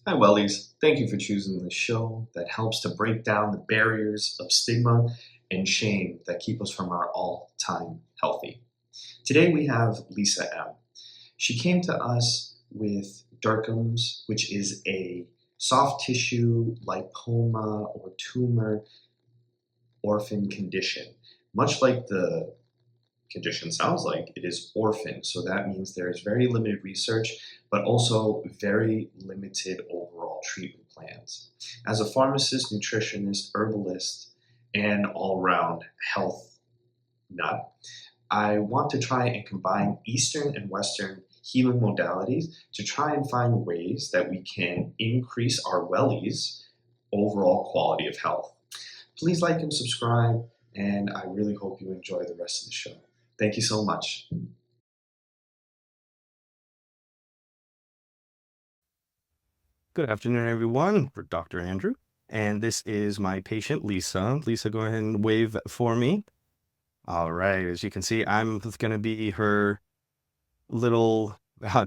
Hi, Wellies. Thank you for choosing the show that helps to break down the barriers of stigma and shame that keep us from our all-time healthy. Today we have Lisa M. She came to us with Dercum's, which is a soft tissue lipoma or tumor orphan condition. Much like the condition sounds like, it is orphan. So that means there is very limited research, but also very limited overall treatment plans. As a pharmacist, nutritionist, herbalist, and all round health nut, I want to try and combine Eastern and Western healing modalities to try and find ways that we can increase our wellies' overall quality of health. Please like and subscribe, and I really hope you enjoy the rest of the show. Thank you so much. Good afternoon, everyone. For Dr. Andrew, and this is my patient, Lisa. Lisa, go ahead and wave for me. All right, as you can see, I'm going to be her little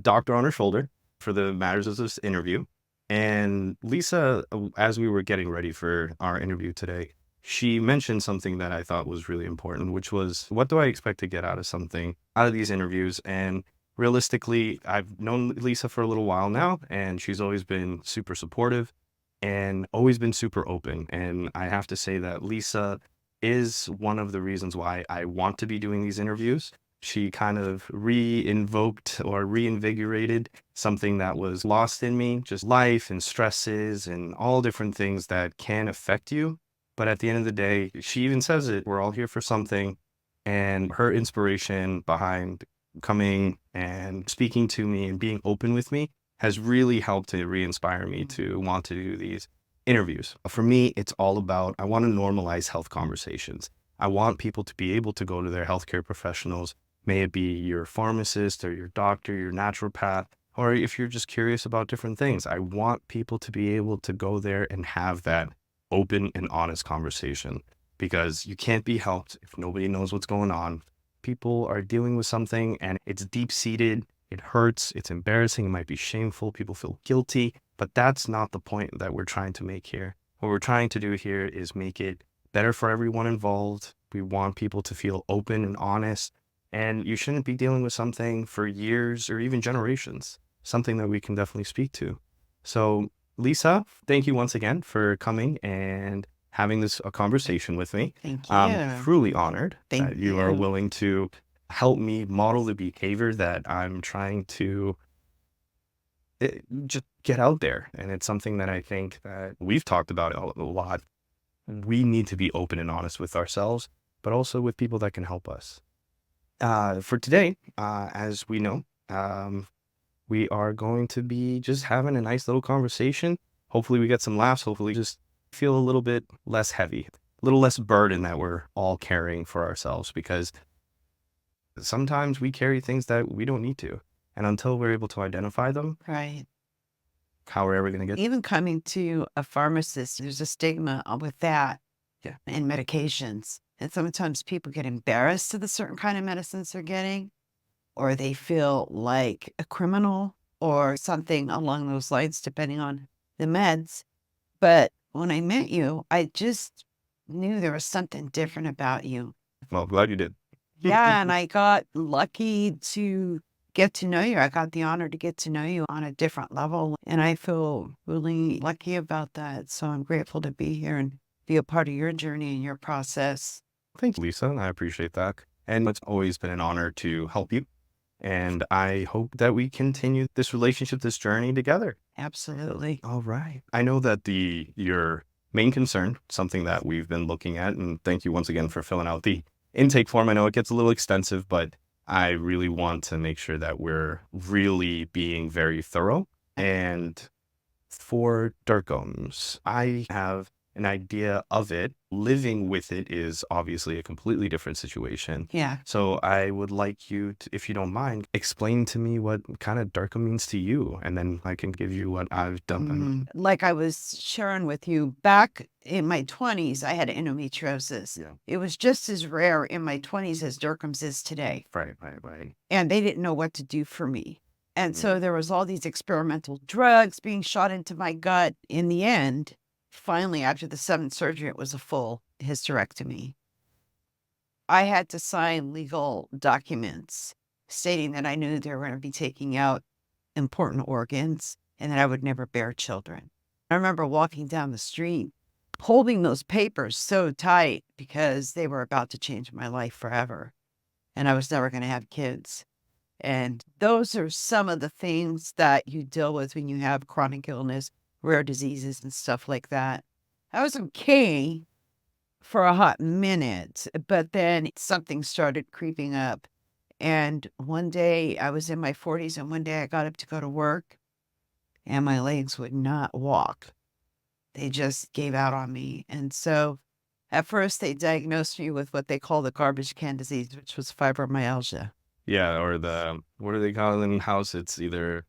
doctor on her shoulder for the matters of this interview. And Lisa, as we were getting ready for our interview today, she mentioned something that I thought was really important, which was, what do I expect to get out of these interviews? And realistically, I've known Lisa for a little while now, and she's always been super supportive and always been super open. And I have to say that Lisa is one of the reasons why I want to be doing these interviews. She kind of re-invoked or reinvigorated something that was lost in me, just life and stresses and all different things that can affect you. But at the end of the day, she even says it, we're all here for something. And her inspiration behind coming and speaking to me and being open with me has really helped to re-inspire me to want to do these interviews. For me, it's all about, I want to normalize health conversations. I want people to be able to go to their healthcare professionals, may it be your pharmacist or your doctor, your naturopath, or if you're just curious about different things. I want people to be able to go there and have that open and honest conversation, because you can't be helped if nobody knows what's going on. People are dealing with something and it's deep-seated, it hurts, it's embarrassing, it might be shameful, people feel guilty, but that's not the point that we're trying to make here. What we're trying to do here is make it better for everyone involved. We want people to feel open and honest, and you shouldn't be dealing with something for years or even generations, something that we can definitely speak to. So Lisa, thank you once again for coming and having a conversation with me. Thank I'm you. truly honored Thank that you are willing to help me model the behavior that I'm trying to just get out there. And it's something that I think that we've talked about a lot. We need to be open and honest with ourselves, but also with people that can help us. For today, as we know, we are going to be just having a nice little conversation. Hopefully we get some laughs. Hopefully just feel a little bit less heavy, a little less burden that we're all carrying for ourselves, because sometimes we carry things that we don't need to. And until we're able to identify them, Right. how are we ever going to get? Even coming to a pharmacist, there's a stigma with that. Yeah. And medications. And sometimes people get embarrassed of the certain kind of medicines they're getting, or they feel like a criminal or something along those lines, depending on the meds. But when I met you, I just knew there was something different about you. Well, glad you did. Yeah, and I got lucky to get to know you. I got the honor to get to know you on a different level, and I feel really lucky about that. So I'm grateful to be here and be a part of your journey and your process. Thanks, Lisa. I appreciate that. And it's always been an honor to help you. And I hope that we continue this relationship, this journey together. Absolutely. All right. I know that your main concern, something that we've been looking at, and thank you once again for filling out the intake form. I know it gets a little extensive, but I really want to make sure that we're really being very thorough. And for Dercums, I have an idea of it. Living with it is obviously a completely different situation. Yeah. So I would like you to, if you don't mind, explain to me what kind of Dercum means to you, and then I can give you what I've done. Like I was sharing with you, back in my 20s, I had endometriosis. Yeah. It was just as rare in my 20s as Dercum's is today. Right. And they didn't know what to do for me. And so there was all these experimental drugs being shot into my gut. In the end, finally, after the 7th surgery, it was a full hysterectomy. I had to sign legal documents stating that I knew they were going to be taking out important organs and that I would never bear children. I remember walking down the street, holding those papers so tight because they were about to change my life forever. And I was never going to have kids. And those are some of the things that you deal with when you have chronic illness, rare diseases, and stuff like that. I was okay for a hot minute, but then something started creeping up. And one day I was in my 40s, and one day I got up to go to work, and my legs would not walk. They just gave out on me. And so at first they diagnosed me with what they call the garbage can disease, which was fibromyalgia. Yeah, or what do they call it in house? It's either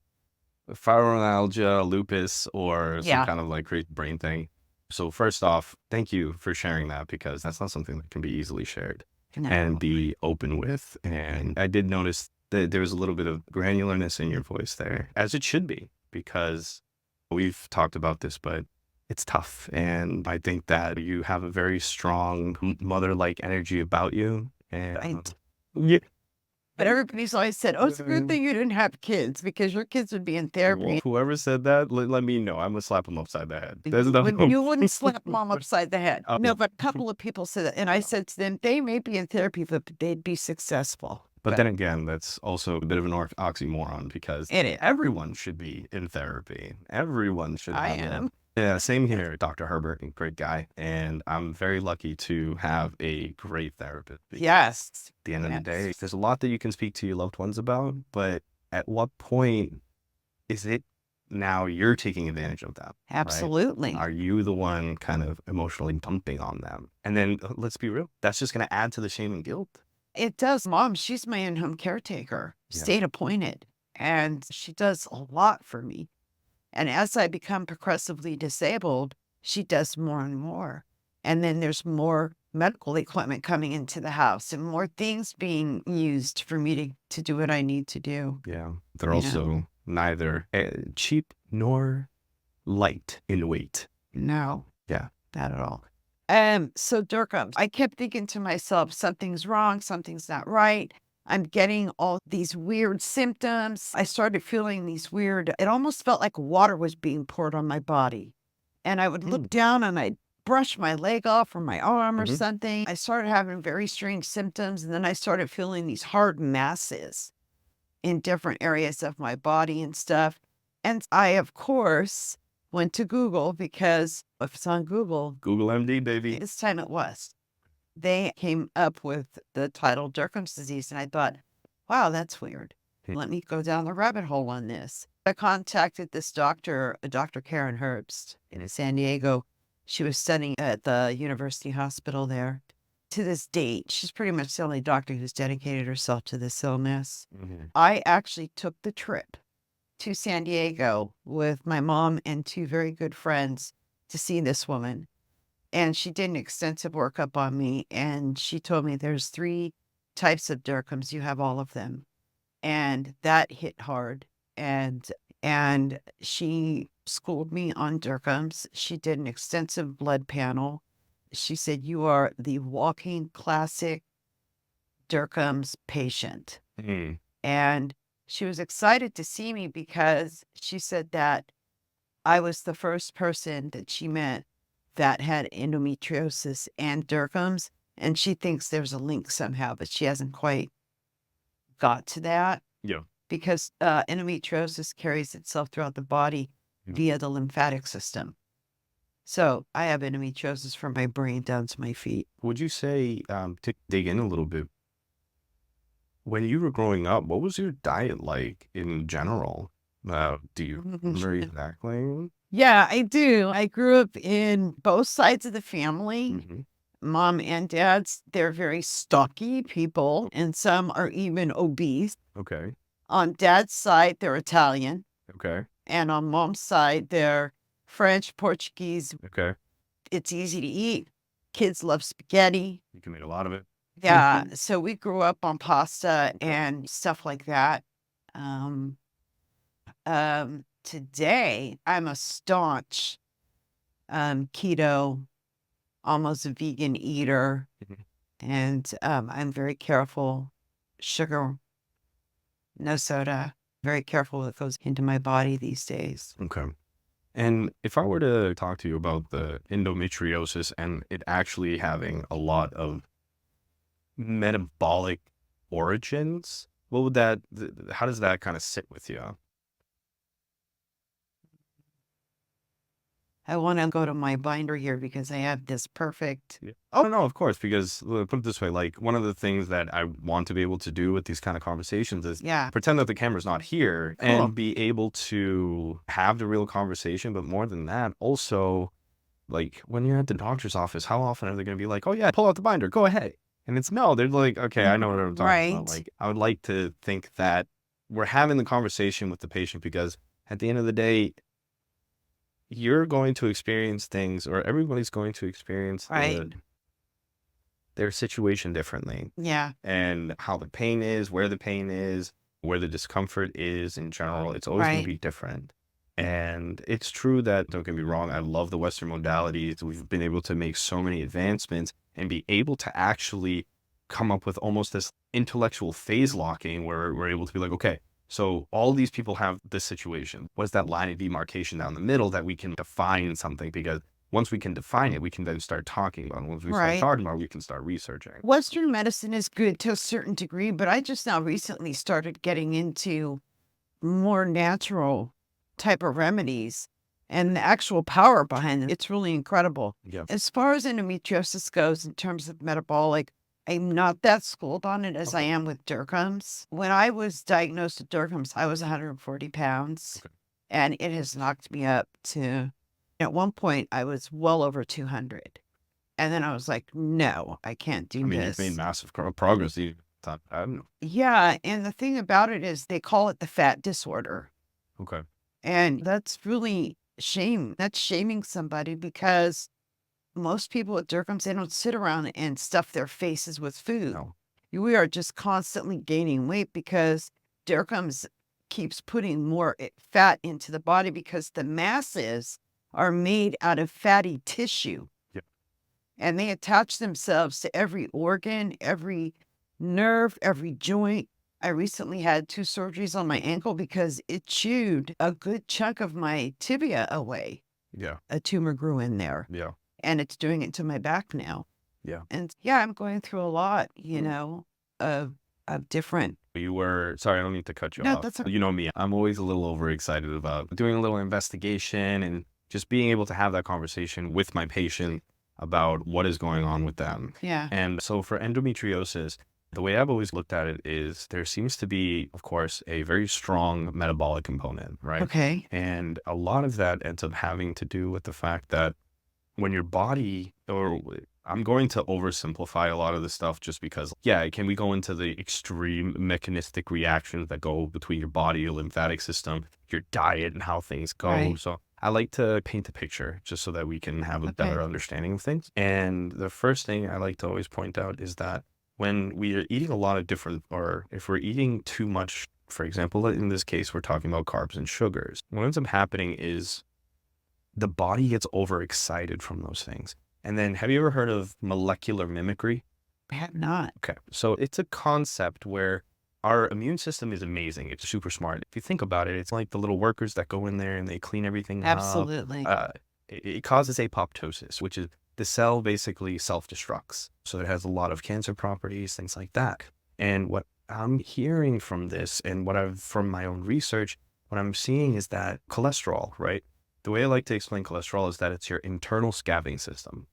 fibromyalgia, lupus, or some Yeah. kind of like crazy brain thing. So first off, thank you for sharing that, because that's not something that can be easily shared and be open with. And I did notice that there was a little bit of granularness in your voice there, as it should be, because we've talked about this, but it's tough. And I think that you have a very strong mother-like energy about you. And Right. yeah. But everybody's always said, oh, it's a good thing you didn't have kids because your kids would be in therapy. Whoever said that, let me know. I'm gonna slap them upside the head. There's no You wouldn't slap mom upside the head. Oh. No, but a couple of people said that. And I said to them, they may be in therapy, but they'd be successful. But then again, that's also a bit of an oxymoron, because It is. everyone should be in therapy. Everyone should I have that. am. Yeah, same here, Dr. Herbert, great guy. And I'm very lucky to have a great therapist. Yes. At the end of the day, there's a lot that you can speak to your loved ones about, but at what point is it now you're taking advantage of that? Right? Absolutely. Are you the one kind of emotionally dumping on them? And then let's be real, that's just going to add to the shame and guilt. It does. Mom, she's my in-home caretaker, Yeah. state appointed, and she does a lot for me. And as I become progressively disabled, she does more and more. And then there's more medical equipment coming into the house and more things being used for me to do what I need to do. Yeah. They're also neither cheap nor light in weight. No. Yeah. Not at all. So Dercum, I kept thinking to myself, something's wrong, something's not right. I'm getting all these weird symptoms. I started feeling these weird, it almost felt like water was being poured on my body. And I would look down and I'd brush my leg off or my arm or something. I started having very strange symptoms. And then I started feeling these hard masses in different areas of my body and stuff. And I, of course, went to Google, because if it's on Google, Google MD, baby. this time it was. They came up with the title Dercum's disease, and I thought, wow, that's weird. Let me go down the rabbit hole on this. I contacted this doctor, Dr. Karen Herbst in San Diego. She was studying at the University Hospital there. To this date, she's pretty much the only doctor who's dedicated herself to this illness. I actually took the trip to San Diego with my mom and 2 very good friends to see this woman. And she did an extensive workup on me. And she told me there's 3 types of Dercums. You have all of them. And that hit hard. And she schooled me on Dercums. She did an extensive blood panel. She said, you are the walking classic Dercums patient. And she was excited to see me because she said that I was the first person that she met that had endometriosis and Dercums, and she thinks there's a link somehow, but she hasn't quite got to that. Yeah. Because endometriosis carries itself throughout the body via the lymphatic system. So I have endometriosis from my brain down to my feet. Would you say, to dig in a little bit, when you were growing up, what was your diet like in general? Do you remember exactly? Yeah, I do. I grew up in both sides of the family. Mom and dad's, they're very stocky people, and some are even obese. Okay. On dad's side, they're Italian. Okay. And on mom's side, they're French, Portuguese. Okay. It's easy to eat. Kids love spaghetti. You can make a lot of it. Yeah. So we grew up on pasta and stuff like that. Today I'm a staunch keto, almost a vegan eater, Mhm. and I'm very careful. Sugar, no soda. Very careful what goes into my body these days. Okay. And if I were to talk to you about the endometriosis and it actually having a lot of metabolic origins, what would that, how does that kind of sit with you? I want to go to my binder here because I have this perfect. Yeah. Oh, no, of course, because put it this way, like one of the things that I want to be able to do with these kind of conversations is Yeah, pretend that the camera's not here cool. and be able to have the real conversation. But more than that, also, like when you're at the doctor's office, how often are they going to be like, oh, yeah, pull out the binder, go ahead? And it's no, they're like, okay, I know what I'm talking about. Right. Like, I would like to think that we're having the conversation with the patient because at the end of the day, you're going to experience things, or everybody's going to experience Right. their situation differently, Yeah. and how the pain is, where the discomfort is in general. It's always going to Right. be different. And it's true that, don't get me wrong, I love the Western modalities. We've been able to make so many advancements and be able to actually come up with almost this intellectual phase locking where we're able to be like, okay, so all these people have this situation. What is that line of demarcation down the middle that we can define something? Because once we can define it, we can then start talking about it. Once we start Right. talking about it, we can start researching. Western medicine is good to a certain degree, but I just now recently started getting into more natural type of remedies and the actual power behind them. It's really incredible. Yeah. As far as endometriosis goes, in terms of metabolic, I'm not that schooled on it as I Okay. am with Dercum's. When I was diagnosed with Dercum's, I was 140 pounds, Okay. and it has knocked me up to, at one point, I was well over 200. And then I was like, no, I can't I do mean, you've made this. massive progress. I don't know. Yeah. And the thing about it is they call it the fat disorder. Okay. And that's really shame. That's shaming somebody because most people with Derkums, they don't sit around and stuff their faces with food. No. We are just constantly gaining weight because Derkums keeps putting more fat into the body because the masses are made out of fatty tissue. Yeah. And they attach themselves to every organ, every nerve, every joint. I recently had 2 surgeries on my ankle because it chewed a good chunk of my tibia away. Yeah. A tumor grew in there, Yeah. and it's doing it to my back now. Yeah. And yeah, I'm going through a lot, Mm. of different. You were, sorry, I don't need to cut you No, off. that's You know me, I'm always a little overexcited about doing a little investigation and just being able to have that conversation with my patient about what is going on with them. Yeah. And so for endometriosis, the way I've always looked at it is there seems to be, of course, a very strong metabolic component, right? Okay. And a lot of that ends up having to do with the fact that when your body, or I'm going to oversimplify a lot of this stuff just because, yeah, can we go into the extreme mechanistic reactions that go between your body, your lymphatic system, your diet, and how things go. Right. So I like to paint a picture just so that we can have a Okay. better understanding of things. And the first thing I like to always point out is that when we are eating a lot of different, or if we're eating too much, for example, in this case, we're talking about carbs and sugars, what ends up happening is the body gets overexcited from those things. And then have you ever heard of molecular mimicry? I have not. Okay. So it's a concept where our immune system is amazing. It's super smart. If you think about it, it's like the little workers that go in there and they clean everything Absolutely. up. It causes apoptosis, which is the cell basically self-destructs. So it has a lot of cancer properties, things like that. And what I'm hearing from this and from my own research, what I'm seeing is that cholesterol, right? The way I like to explain cholesterol is that it's your internal scabbing system,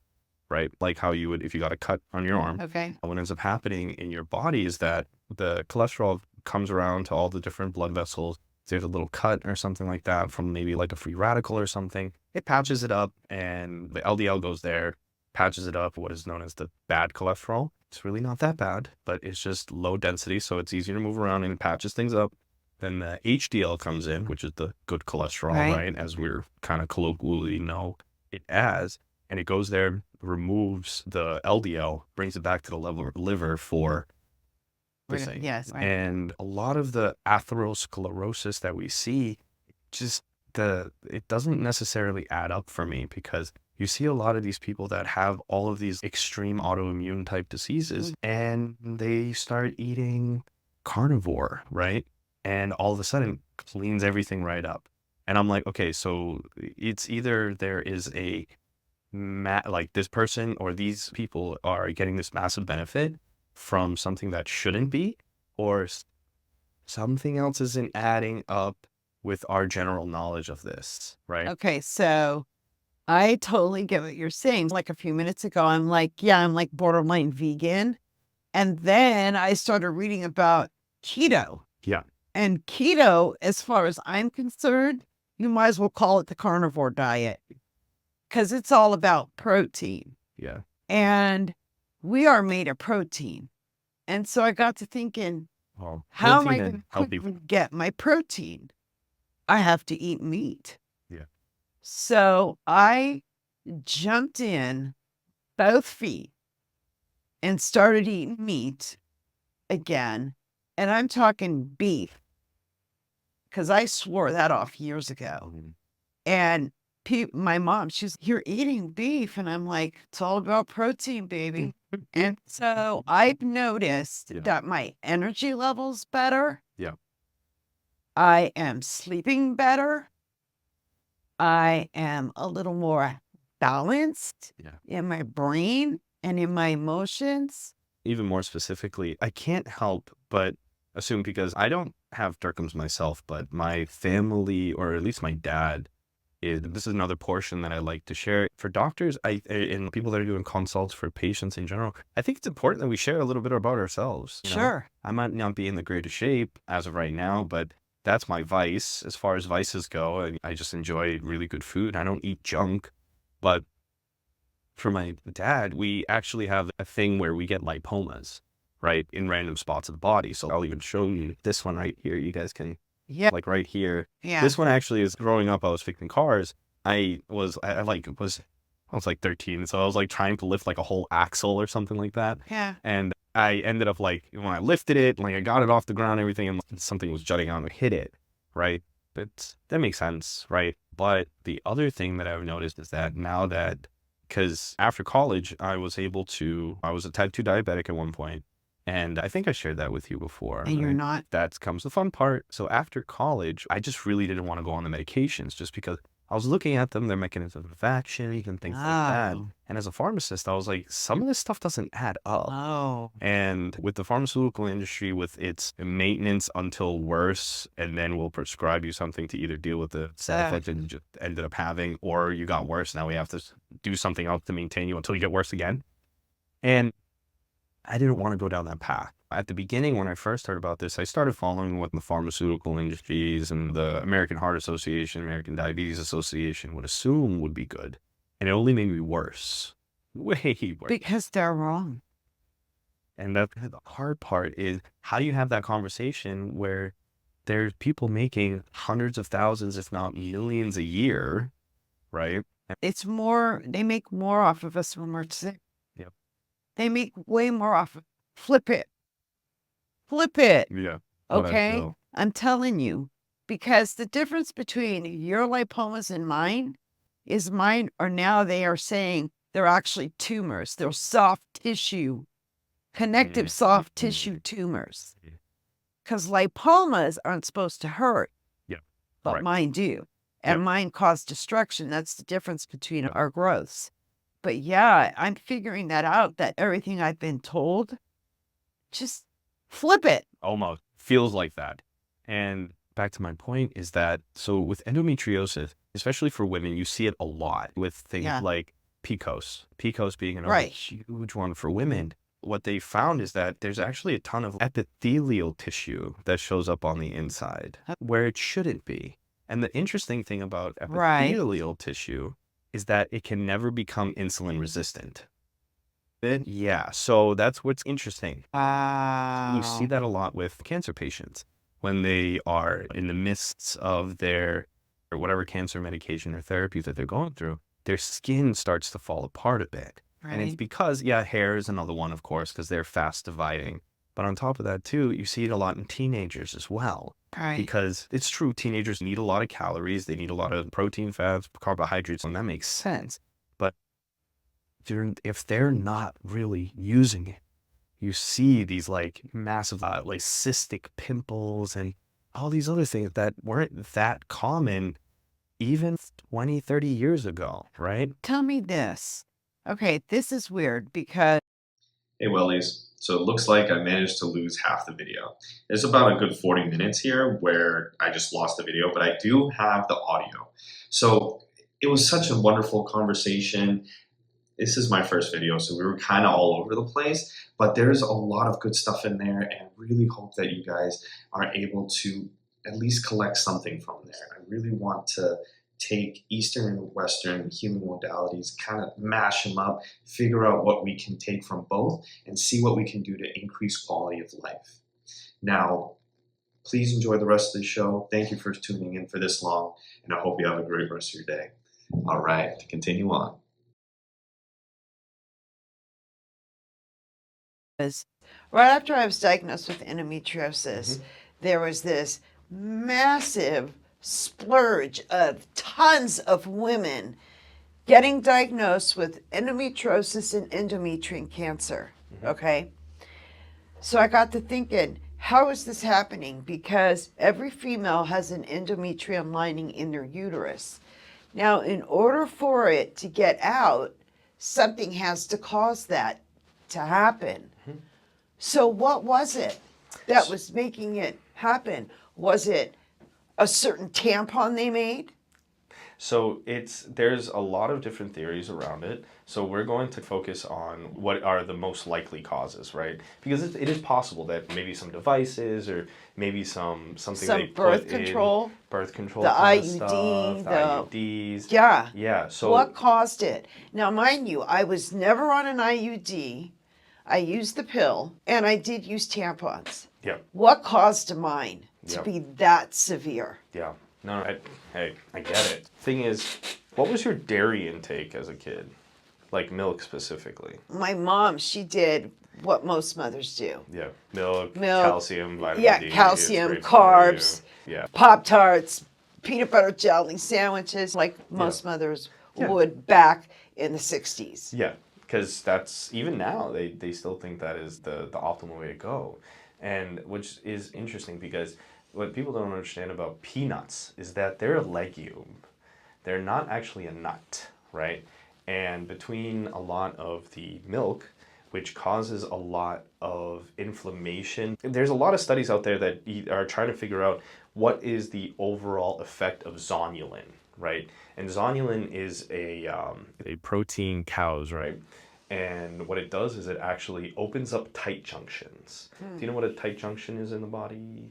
right? Like how you would, if you got a cut on your arm, Okay. what ends up happening in your body is that the cholesterol comes around to all the different blood vessels. If there's a little cut or something like that from maybe like a free radical or something, it patches it up and the LDL goes there, patches it up, what is known as the bad cholesterol. It's really not that bad, but it's just low density, so it's easier to move around and it patches things up. Then the HDL comes in, which is the good cholesterol, right? As we're kind of colloquially know it as. And it goes there, removes the LDL, brings it back to the liver for the same. Yes. Right. And a lot of the atherosclerosis that we see just it doesn't necessarily add up for me, because you see a lot of these people that have all of these extreme autoimmune type diseases and they start eating carnivore, right? And all of a sudden cleans everything right up. And I'm like, okay, so it's either there is a like this person or these people are getting this massive benefit from something that shouldn't be, or something else isn't adding up with our general knowledge of this, right? Okay, so I totally get what you're saying. Like a few minutes ago, I'm like, yeah, I'm like borderline vegan. And then I started reading about keto. Yeah. And keto, as far as I'm concerned, you might as well call it the carnivore diet because it's all about protein. Yeah. And we are made of protein. And so I got to thinking, Well, how am I protein and going healthy. to get my protein? I have to eat meat. Yeah. So I jumped in both feet and started eating meat again. And I'm talking beef because I swore that off years ago. Mhm. And my mom, she's, you're eating beef. And I'm like, it's all about protein, baby. And so I've noticed Yeah. that my energy level's better. Yeah. I am sleeping better. I am a little more balanced Yeah. in my brain and in my emotions. Even more specifically, I can't help but assume, because I don't have Dercums myself, but my family, or at least my dad, this is another portion that I like to share. For doctors, and people that are doing consults for patients in general, I think it's important that we share a little bit about ourselves. You know? Sure. I might not be in the greatest shape as of right now, but that's my vice. As far as vices go, I just enjoy really good food. I don't eat junk. But for my dad, we actually have a thing where we get lipomas, right, in random spots of the body. So I'll even show you this one right here. You guys can, Yeah. like right here. Yeah. This one actually is, growing up, I was fixing cars. I was like 13. So I was like trying to lift like a whole axle or something like that. Yeah. And I ended up, like, when I lifted it, like I got it off the ground and everything, and something was jutting out and hit it, right? That makes sense, right? But the other thing that I've noticed is that now that, because after college, I was a type 2 diabetic at one point, and I think I shared that with you before. And you're right? not. That comes the fun part. So after college, I just really didn't want to go on the medications, just because I was looking at them, their mechanism of action, and things like that. Oh. And as a pharmacist, I was like, some of this stuff doesn't add up. Oh. And with the pharmaceutical industry, with its maintenance until worse, and then we'll prescribe you something to either deal with the side effect that you just ended up having, or you got worse, now we have to do something else to maintain you until you get worse again. And I didn't want to go down that path. At the beginning, when I first heard about this, I started following what the pharmaceutical industries and the American Heart Association, American Diabetes Association would assume would be good. And it only made me worse. Way worse. Because they're wrong. And the hard part is, how do you have that conversation where there's people making hundreds of thousands, if not millions a year, right? It's more, they make more off of us when we're sick. Yep. They make way more off of Flip it. Flip it. Yeah. Okay. I'm telling you, because the difference between your lipomas and mine is mine are now they are saying they're actually tumors. They're soft tissue, connective soft tissue tumors. Because lipomas aren't supposed to hurt. Yeah. But Right. mine do. And Yep. mine cause destruction. That's the difference between our growths. But yeah, I'm figuring that out, that everything I've been told, just flip it. Almost feels like that. And back to my point is that, so with endometriosis, especially for women, you see it a lot with things like PCOS being another huge one for women. What they found is that there's actually a ton of epithelial tissue that shows up on the inside where it shouldn't be. And the interesting thing about epithelial tissue is that it can never become insulin resistant. Yeah, so that's what's interesting. You see that a lot with cancer patients when they are in the midst of their, or whatever cancer medication or therapy that they're going through, their skin starts to fall apart a bit. And it's because, hair is another one, of course, because they're fast dividing. But on top of that, too, you see it a lot in teenagers as well. Right. because it's true, teenagers need a lot of calories, they need a lot of protein, fats, carbohydrates, and that makes sense. But if they're not really using it, you see these like massive like cystic pimples and all these other things that weren't that common even 20, 30 years ago, right? Tell me this. Okay, this is weird because Hey, Wellies. So it looks like I managed to lose half the video. There's about a good 40 minutes here where I just lost the video, but I do have the audio. So it was such a wonderful conversation. This is my first video, so we were kind of all over the place, but there's a lot of good stuff in there, and I really hope that you guys are able to at least collect something from there. I really want to take Eastern and Western healing modalities, kind of mash them up, figure out what we can take from both, and see what we can do to increase quality of life. Now, please enjoy the rest of the show. Thank you for tuning in for this long, and I hope you have a great rest of your day. All right, to continue on. right after I was diagnosed with endometriosis, there was this massive splurge of tons of women getting diagnosed with endometriosis and endometrial cancer. Okay. So I got to thinking, how is this happening? Because every female has an endometrium lining in their uterus. Now, in order for it to get out, something has to cause that to happen. So what was it that was making it happen? Was it a certain tampon they made? So there's a lot of different theories around it. So we're going to focus on what are the most likely causes, right? Because it is possible that maybe some devices or maybe something they birth put control, in, birth control, the kind of IUD, stuff, the IUDs. Yeah. Yeah. So what caused it? Now, mind you, I was never on an IUD. I used the pill, and I did use tampons. Yeah. What caused mine to Yeah. be that severe? Yeah. No, I get it. Thing is, what was your dairy intake as a kid? Like milk specifically? My mom, she did what most mothers do. Yeah. Milk, calcium, vitamin Yeah, D. calcium, it's great for carbs, you. Yeah. Pop-Tarts, peanut butter jelly sandwiches, like most mothers would back in the 60s. Yeah, because that's, even now, they still think that is the optimal way to go. And which is interesting because what people don't understand about peanuts is that they're a legume. They're not actually a nut, right? And between a lot of the milk, which causes a lot of inflammation, there's a lot of studies out there that are trying to figure out what is the overall effect of zonulin, right? And zonulin is a protein cows, right? And what it does is it actually opens up tight junctions. Do you know what a tight junction is in the body?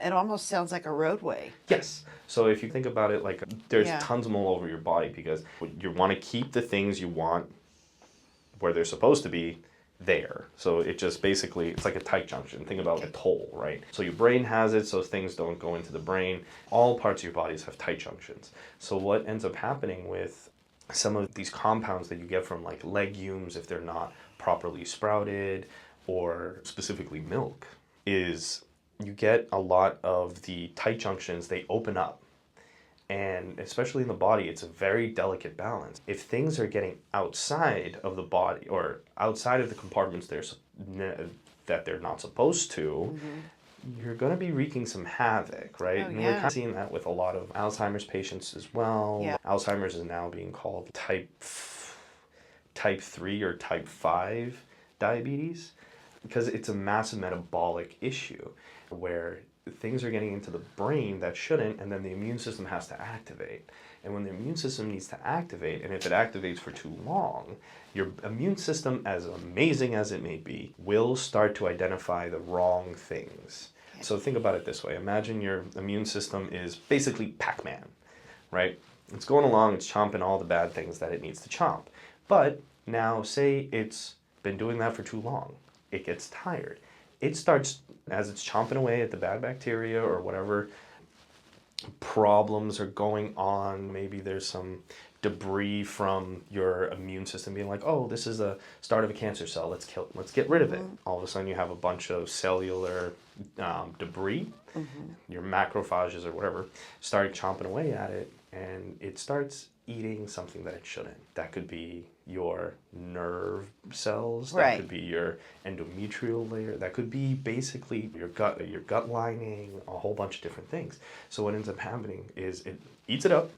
It almost sounds like a roadway. Yes. So if you think about it, like there's Yeah. tons of them all over your body because you want to keep the things you want where they're supposed to be there. So it just basically, it's like a tight junction. Think about a toll, right? So your brain has it so things don't go into the brain. All parts of your bodies have tight junctions. So what ends up happening with some of these compounds that you get from like legumes, if they're not properly sprouted, or specifically milk, is you get a lot of the tight junctions, they open up. And especially in the body, it's a very delicate balance. If things are getting outside of the body or outside of the compartments that they're not supposed to, you're going to be wreaking some havoc, right? Oh, and we're yeah. kind of seeing that with a lot of Alzheimer's patients as well. Yeah. Alzheimer's is now being called type 3 or type 5 diabetes because it's a massive metabolic issue where things are getting into the brain that shouldn't, and then the immune system has to activate. And when the immune system needs to activate, and if it activates for too long, your immune system, as amazing as it may be, will start to identify the wrong things. So think about it this way. Imagine your immune system is basically Pac-Man, right? It's going along, it's chomping all the bad things that it needs to chomp. But now say it's been doing that for too long. It gets tired. It starts, as it's chomping away at the bad bacteria or whatever problems are going on, maybe there's some debris from your immune system being like, oh, this is a start of a cancer cell, let's get rid of it. All of a sudden you have a bunch of cellular debris your macrophages or whatever, start chomping away at it, and it starts eating something that it shouldn't. That could be your nerve cells, that could be your endometrial layer, that could be basically your gut lining, a whole bunch of different things. So what ends up happening is it eats it up,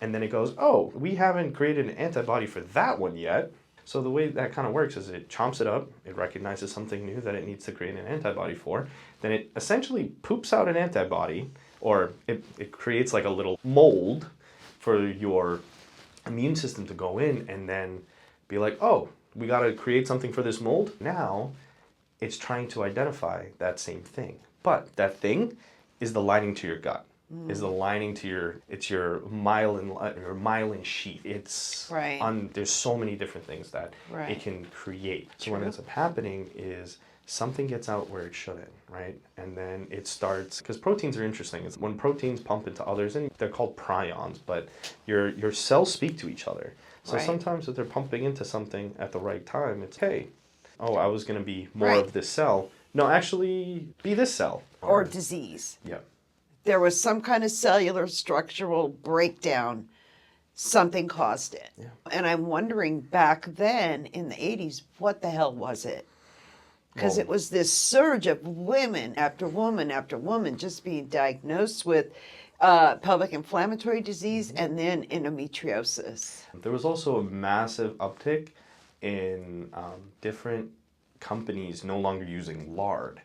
and then it goes, oh, we haven't created an antibody for that one yet. So the way that kind of works is it chomps it up, it recognizes something new that it needs to create an antibody for, then it essentially poops out an antibody, or it creates like a little mold for your immune system to go in and then be like, oh, we got to create something for this mold. Now it's trying to identify that same thing. But that thing is the lining to your gut. Is the lining to your myelin sheath. It's there's so many different things that it can create. So what ends up happening is something gets out where it shouldn't, right? And then it starts, because proteins are interesting. It's when proteins pump into others, and they're called prions, but your cells speak to each other. So sometimes if they're pumping into something at the right time, it's, hey, oh, I was going to be more of this cell. No, actually be this cell. Or disease. Yeah. There was some kind of cellular structural breakdown. Something caused it. Yeah. And I'm wondering back then in the 80s, what the hell was it? Because it was this surge of women after woman after woman just being diagnosed with pelvic inflammatory disease and then endometriosis. There was also a massive uptick in different companies no longer using lard.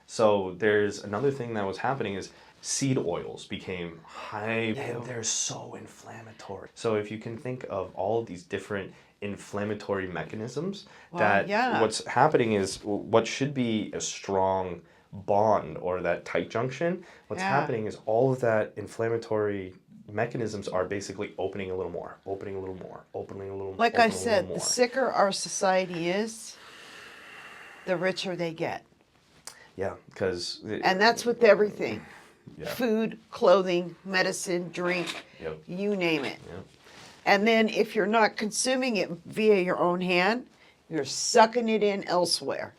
So there's another thing that was happening is seed oils became high, and they're so inflammatory. So if you can think of all of these different inflammatory mechanisms, what's happening is what should be a strong bond or that tight junction, what's happening is all of that inflammatory mechanisms are basically opening a little more, opening a little more, opening a little more. Like I said, the sicker our society is, the richer they get. Yeah, because... And that's with everything. Yeah. Food, clothing, medicine, drink, you name it. Yep. And then if you're not consuming it via your own hand, you're sucking it in elsewhere.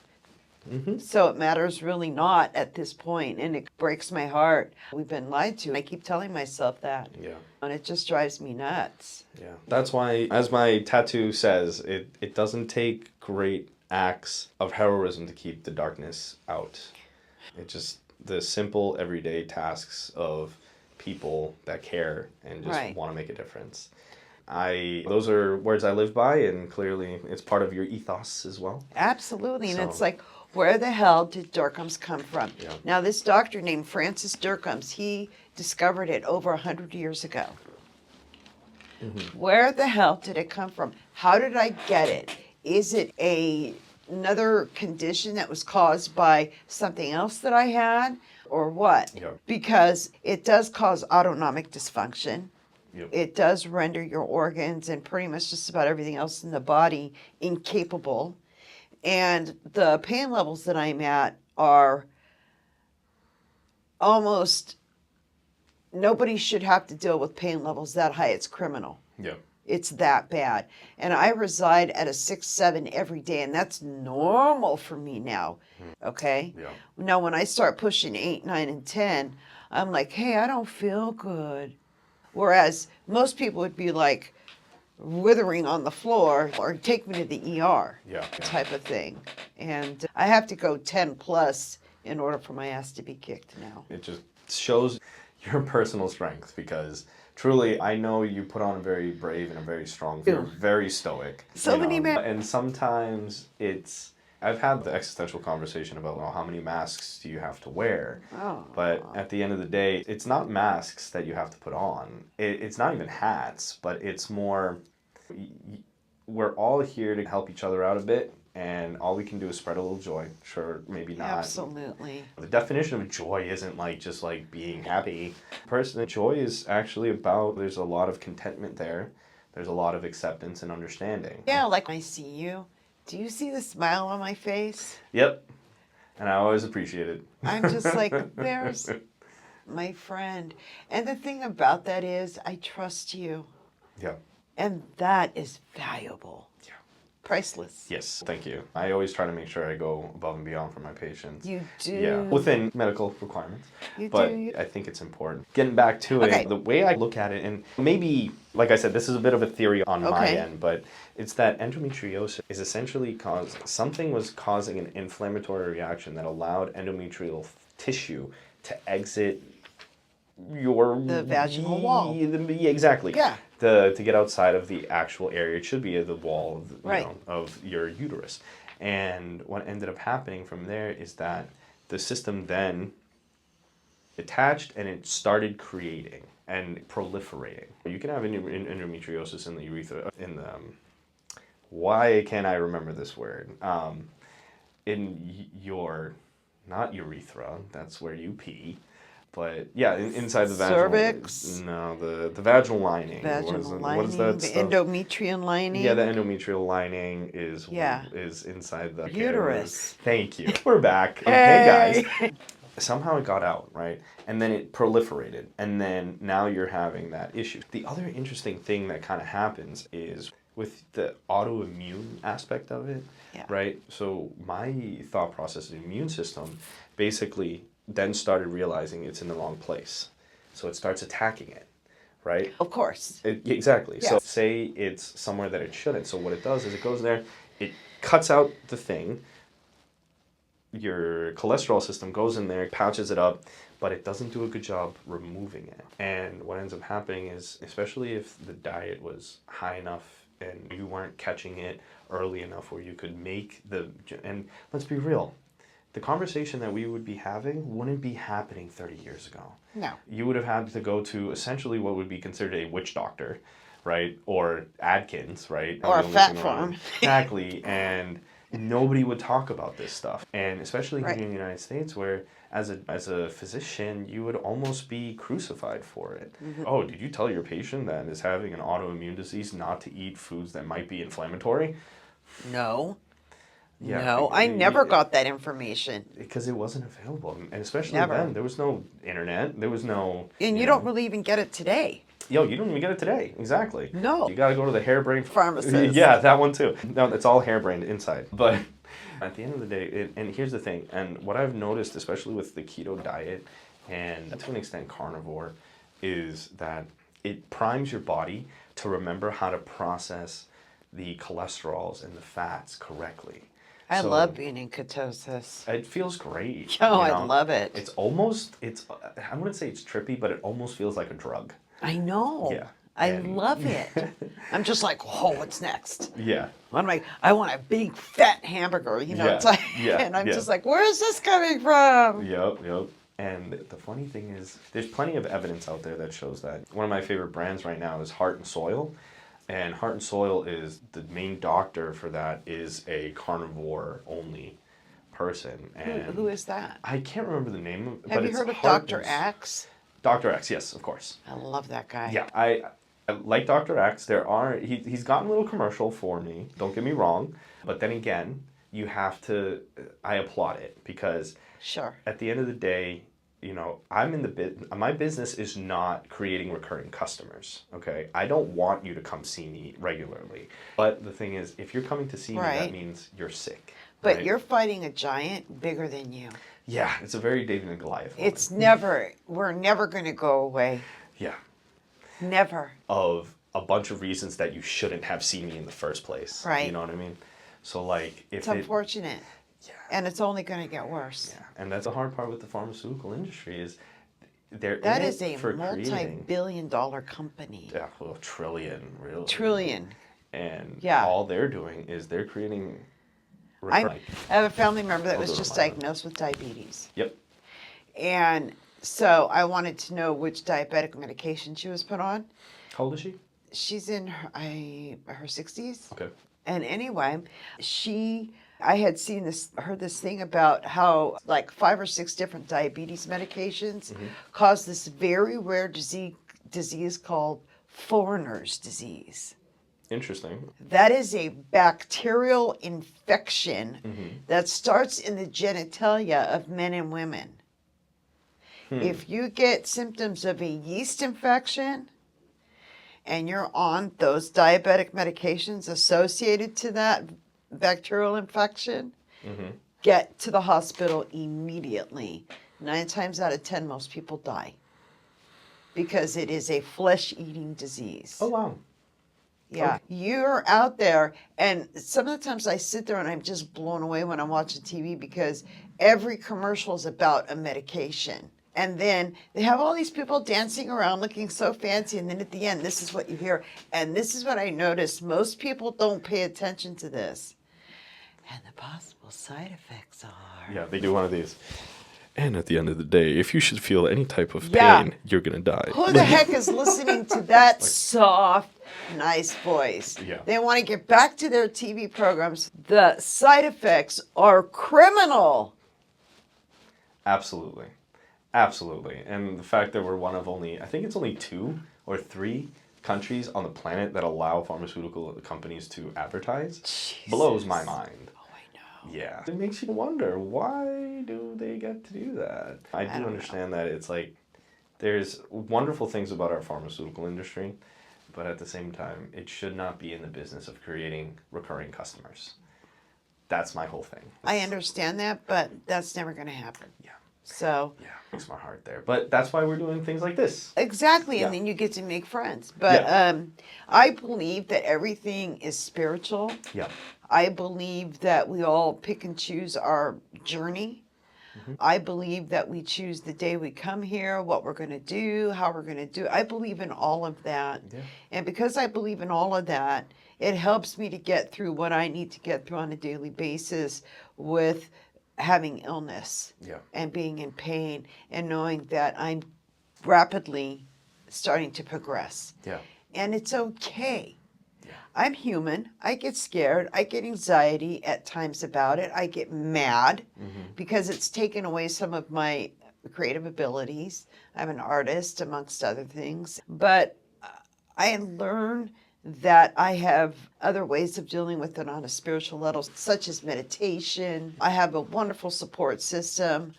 So it matters really not at this point, and it breaks my heart. We've been lied to. I keep telling myself that. Yeah. And it just drives me nuts. Yeah. That's why, as my tattoo says, it doesn't take great acts of heroism to keep the darkness out. It just... the simple everyday tasks of people that care and just want to make a difference. Those are words I live by, and clearly it's part of your ethos as well. Absolutely. And it's like, where the hell did Dercums come from? Yeah. Now, this doctor named Francis Dercums, he discovered it over 100 years ago. Where the hell did it come from? How did I get it? Is it another condition that was caused by something else that I had, or what? Yep. Because it does cause autonomic dysfunction. Yep. It does render your organs and pretty much just about everything else in the body incapable. And the pain levels that I'm at are almost, nobody should have to deal with pain levels that high. It's criminal. Yeah. It's that bad. And I reside at a 6-7 every day, and that's normal for me now. Okay? Yeah. Now, when I start pushing 8, 9, and 10, I'm like, hey, I don't feel good. Whereas most people would be like withering on the floor or take me to the ER type of thing. And I have to go 10 plus in order for my ass to be kicked now. It just shows your personal strength, because truly, I know you put on a very brave and a very strong, you're very stoic. So many men. And sometimes I've had the existential conversation about, well, how many masks do you have to wear? Oh. But at the end of the day, it's not masks that you have to put on. It's not even hats, but it's more, we're all here to help each other out a bit. And all we can do is spread a little joy. Sure, maybe not. Absolutely. The definition of joy isn't just being happy. Personally, joy is actually about, there's a lot of contentment there. There's a lot of acceptance and understanding. Yeah, like I see you. Do you see the smile on my face? Yep. And I always appreciate it. I'm just like, there's my friend. And the thing about that is, I trust you. Yeah. And that is valuable. Yeah. Priceless. Yes, thank you. I always try to make sure I go above and beyond for my patients. You do. Yeah, within medical requirements. You But do. I think it's important. Getting back to Okay. it, the way I look at it, and maybe, like I said, this is a bit of a theory on my Okay. end, but it's that endometriosis is essentially something was causing an inflammatory reaction that allowed endometrial tissue to exit The vaginal wall. Yeah, exactly. Yeah. To get outside of the actual area, it should be the wall of, Right. of your uterus. And what ended up happening from there is that the system then attached and it started creating and proliferating. You can have endometriosis in the urethra, why can't I remember this word? In your, not urethra, that's where you pee. But yeah, inside the vaginal. Cervix. No, the vaginal lining. Vaginal lining. What is that the stuff? endometrial lining. Yeah, the endometrial lining is Yeah. is inside the Uterus. Thank you. We're back. Hey. Hey guys. Somehow it got out, right? And then it proliferated. And then now you're having that issue. The other interesting thing that kind of happens is with the autoimmune aspect of it, Yeah. right? So my thought process, the immune system, basically then started realizing it's in the wrong place. So it starts attacking it, right? Of course. Exactly. So Yes. say it's somewhere that it shouldn't. So what it does is it goes there, it cuts out the thing, your cholesterol system goes in there, pouches it up, but it doesn't do a good job removing it. And what ends up happening is, especially if the diet was high enough and you weren't catching it early enough where you could make and let's be real, the conversation that we would be having wouldn't be happening 30 years ago. No. You would have had to go to essentially what would be considered a witch doctor, right? Or Adkins, right? Or a The only fat thing farm. around. Exactly. And nobody would talk about this stuff. And especially Right. here in the United States where as a physician, you would almost be crucified for it. Mm-hmm. Oh, did you tell your patient that is having an autoimmune disease not to eat foods that might be inflammatory? No. Yeah, No, I never got that information. because it wasn't available, and especially Never. then, there was no internet, there was no. And you know, don't really even get it today. Yo, you don't even get it today. Exactly. No. You got to go to the hairbrained Pharmacist. Yeah, that one too. No, it's all hairbrained inside. But at the end of the day, and here's the thing, and what I've noticed, especially with the keto diet, and to an extent carnivore, is that it primes your body to remember how to process the cholesterols and the fats correctly. I So, love being in ketosis. It feels great. Oh, you I know? love it. I wouldn't say it's trippy, but it almost feels like a drug. I know. Yeah. I And- love it. I'm just like, oh, what's next? Yeah. I'm like, I want a big fat hamburger. You know, Yeah, it's like, yeah, and I'm yeah. just like, where is this coming from? Yep. And the funny thing is, there's plenty of evidence out there that shows that. One of my favorite brands right now is Heart and Soil. And Heart and Soil is the main doctor for that is a carnivore only person. And Who is that? I can't remember the name of it. Have but you it's heard of Heart Dr. and- Axe? Dr. X, yes, of course. I love that guy. Yeah, I like Dr. X. He's gotten a little commercial for me. Don't get me wrong, but then again, you have to. I applaud it because Sure. at the end of the day, you know, I'm in the my business is not creating recurring customers. Okay, I don't want you to come see me regularly. But the thing is, if you're coming to see me, that Right. means you're sick. But right? you're fighting a giant bigger than you. Yeah, it's a very David and Goliath. We're never going to go away. Yeah. Never. Of a bunch of reasons that you shouldn't have seen me in the first place. Right. You know what I mean? So like if It's unfortunate. Yeah. And it's only going to get worse. Yeah. And that's the hard part with the pharmaceutical industry is they're That in is it a for creating multi-billion-dollar company. yeah, well, trillion really. Trillion. And Yeah. all they're doing is they're creating I have a family member that I'll was do it just on my own. diagnosed with diabetes. Yep. And so I wanted to know which diabetic medication she was put on. How old is she? She's in her 60s. Okay. And anyway, I had heard this thing about how like 5 or 6 different diabetes medications cause this very rare disease called foreigner's disease. Interesting. That is a bacterial infection that starts in the genitalia of men and women. If you get symptoms of a yeast infection, and you're on those diabetic medications associated to that bacterial infection, get to the hospital immediately. 9 times out of 10, most people die because it is a flesh-eating disease. Oh, wow. Yeah, you're out there, and some of the times I sit there and I'm just blown away when I'm watching TV because every commercial is about a medication. And then they have all these people dancing around looking so fancy, and then at the end, this is what you hear. And this is what I noticed. Most people don't pay attention to this. And the possible side effects are... Yeah, they do one of these. And at the end of the day, if you should feel any type of Yeah. pain, you're going to die. Who the heck is listening to that soft, nice voice? Yeah. They want to get back to their TV programs. The side effects are criminal. Absolutely. Absolutely. And the fact that we're one of only, I think it's only 2 or 3 countries on the planet that allow pharmaceutical companies to advertise blows my mind. Oh, I know. Yeah. It makes you wonder, why do they get to do that? I do understand that it's like, there's wonderful things about our pharmaceutical industry, but at the same time, it should not be in the business of creating recurring customers. That's my whole thing. I understand that, but that's never going to happen. Yeah. So... Yeah, breaks my heart there. But that's why we're doing things like this. Exactly, Yeah. and then you get to make friends. But I believe that everything is spiritual. Yeah. I believe that we all pick and choose our journey. I believe that we choose the day we come here, what we're going to do, how we're going to do it. I believe in all of that. Yeah. And because I believe in all of that, it helps me to get through what I need to get through on a daily basis with having illness and being in pain and knowing that I'm rapidly starting to progress. Yeah. And it's okay. I'm human. I get scared. I get anxiety at times about it. I get mad because it's taken away some of my creative abilities. I'm an artist, amongst other things. But I learn that I have other ways of dealing with it on a spiritual level, such as meditation. I have a wonderful support system.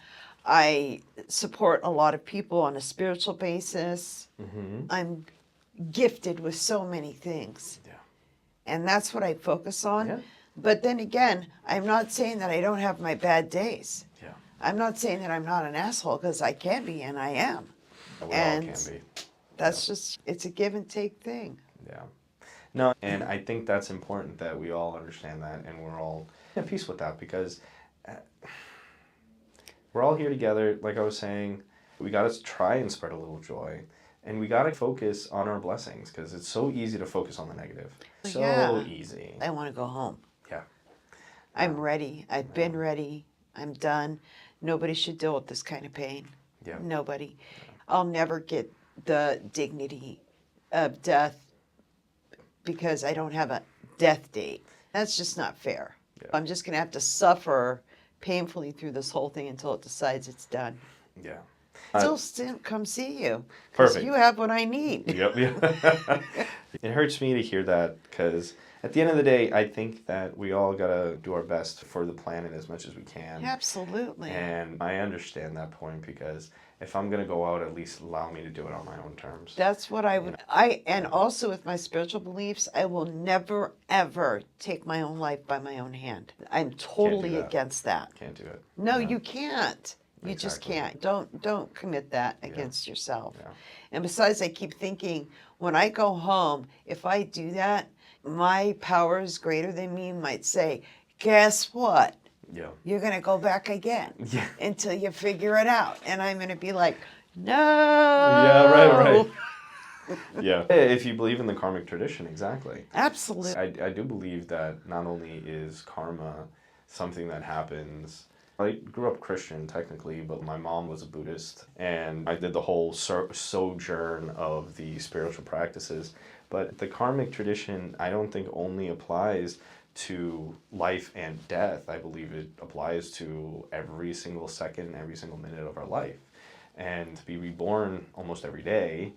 I support a lot of people on a spiritual basis. I'm gifted with so many things. Yeah. And that's what I focus on. Yeah. But then again, I'm not saying that I don't have my bad days. Yeah. I'm not saying that I'm not an asshole, because I can be and I am. We all And can be. that's just, it's a give and take thing. Yeah. No, and I think that's important that we all understand that and we're all at peace with that, because we're all here together. Like I was saying, we got to try and spread a little joy, and we got to focus on our blessings, because it's so easy to focus on the negative. So Yeah. easy. I want to go home. Yeah. I'm ready. I've been ready. I'm done. Nobody should deal with this kind of pain. Yeah. Nobody. I'll never get the dignity of death because I don't have a death date. That's just not fair. Yeah. I'm just going to have to suffer painfully through this whole thing until it decides it's done. Yeah. Still come see you. Because Perfect. you have what I need. Yep. It hurts me to hear that, because at the end of the day, I think that we all got to do our best for the planet as much as we can. Absolutely. And I understand that point, because if I'm going to go out, at least allow me to do it on my own terms. That's what I would. And also with my spiritual beliefs, I will never ever take my own life by my own hand. I'm totally against that. Can't do it. No, you can't. You just Exactly. can't. Don't commit that against yourself. Yeah. And besides, I keep thinking, when I go home, if I do that, my powers greater than me might say, guess what? Yeah. You're going to go back again Yeah. until you figure it out. And I'm going to be like, no. Yeah, right. Yeah. If you believe in the karmic tradition, exactly. Absolutely. I do believe that not only is karma something that happens. I grew up Christian technically, but my mom was a Buddhist, and I did the whole sojourn of the spiritual practices. But the karmic tradition, I don't think only applies to life and death. I believe it applies to every single second, every single minute of our life. And to be reborn almost every day,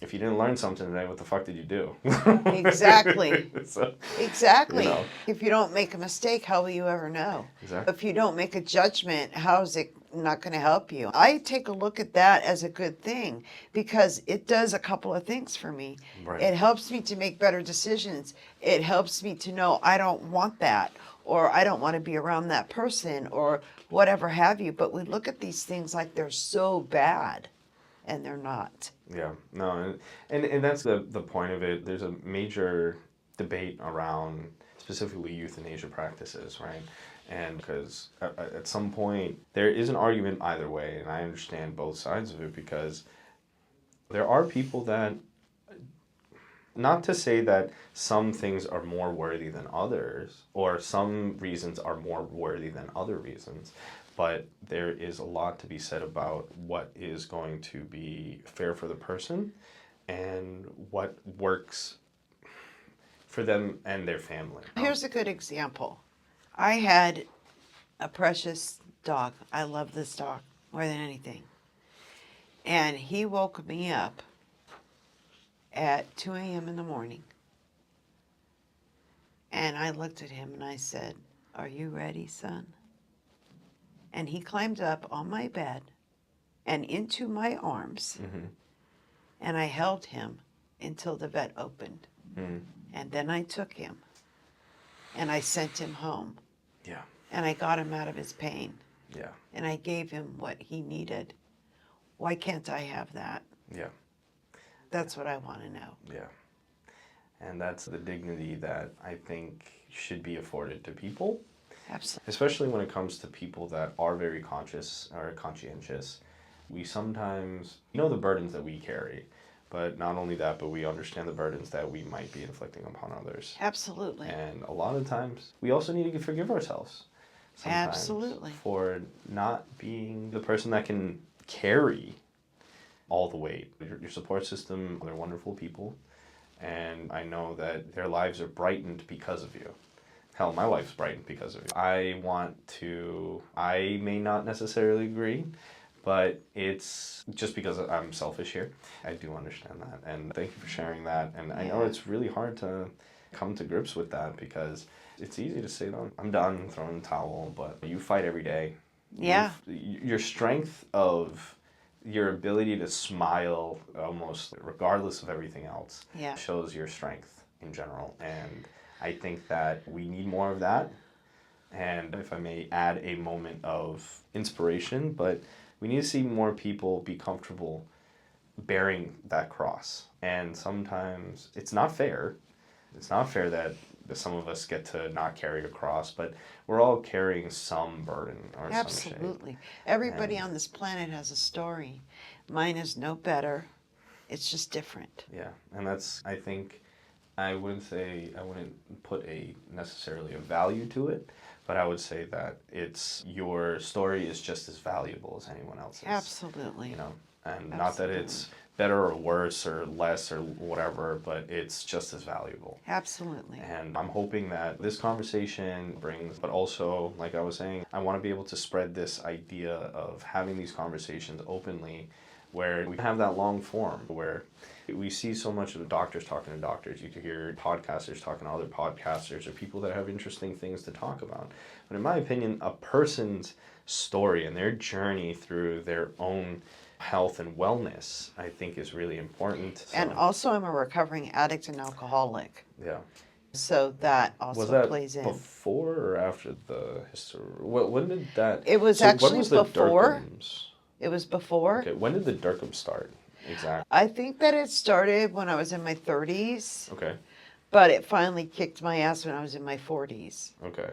if you didn't learn something today, what the fuck did you do? Exactly. So, Exactly. you know. If you don't make a mistake, how will you ever know? Exactly. If you don't make a judgment, how is it not going to help you. I take a look at that as a good thing because it does a couple of things for me. Right. It helps me to make better decisions. It helps me to know I don't want that, or I don't want to be around that person, or whatever have you. But we look at these things like they're so bad, and they're not. Yeah, no, and that's the point of it. There's a major debate around specifically euthanasia practices, right? And because at some point there is an argument either way, and I understand both sides of it because there are people that, not to say that some things are more worthy than others, or some reasons are more worthy than other reasons, but there is a lot to be said about what is going to be fair for the person and what works for them and their family. Here's a good example. I had a precious dog. I love this dog more than anything. And he woke me up at 2 a.m. in the morning. And I looked at him and I said, "Are you ready, son?" And he climbed up on my bed and into my arms. Mm-hmm. And I held him until the vet opened. Mm. And then I took him and I sent him home. Yeah. And I got him out of his pain. Yeah. And I gave him what he needed. Why can't I have that? Yeah. That's what I want to know. Yeah. And that's the dignity that I think should be afforded to people. Absolutely. Especially when it comes to people that are very conscious or conscientious. We sometimes know the burdens that we carry, but not only that, but we understand the burdens that we might be inflicting upon others. Absolutely. And a lot of times, we also need to forgive ourselves. Sometimes Absolutely. For not being the person that can carry all the weight. Your support system, they're wonderful people. And I know that their lives are brightened because of you. Hell, my life's brightened because of you. I may not necessarily agree, but it's just because I'm selfish here. I do understand that. And thank you for sharing that. And I know it's really hard to come to grips with that because it's easy to say, "No, I'm done, throwing the towel," but you fight every day. Yeah. Your strength of your ability to smile almost regardless of everything else shows your strength in general. And I think that we need more of that. And if I may add a moment of inspiration, but we need to see more people be comfortable bearing that cross. And sometimes it's not fair. It's not fair that some of us get to not carry a cross, but we're all carrying some burden or Absolutely. some shape. Everybody on this planet has a story. Mine is no better. It's just different. Yeah, and that's, I think, I wouldn't put necessarily a value to it, but I would say that your story is just as valuable as anyone else's. Absolutely. You know, and not that it's better or worse or less or whatever, but it's just as valuable. Absolutely. And I'm hoping that this conversation brings, but also, like I was saying, I want to be able to spread this idea of having these conversations openly where we have that long form where we see so much of the doctors talking to doctors. You could hear podcasters talking to other podcasters or people that have interesting things to talk about. But in my opinion, a person's story and their journey through their own health and wellness, I think, is really important. So, And also, I'm a recovering addict and alcoholic. yeah. So that also Was that plays in. before or after the history? When did that? It was when actually was the before. Dercums? It was before. Okay, when did the Dercum start? Exactly. I think that it started when I was in my 30s, Okay. but it finally kicked my ass when I was in my 40s. Okay.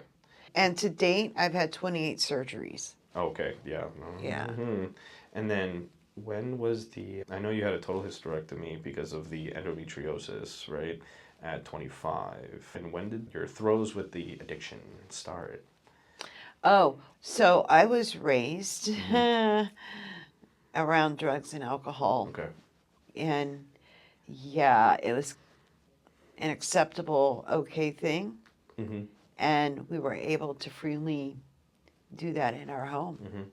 And to date, I've had 28 surgeries. Okay. Yeah. Yeah. Mm-hmm. And then when was I know you had a total hysterectomy because of the endometriosis, right? At 25. And when did your throes with the addiction start? Oh, so I was raised around drugs and alcohol. Okay. And yeah, it was an acceptable, okay thing. Mm-hmm. And we were able to freely do that in our home. Mm-hmm.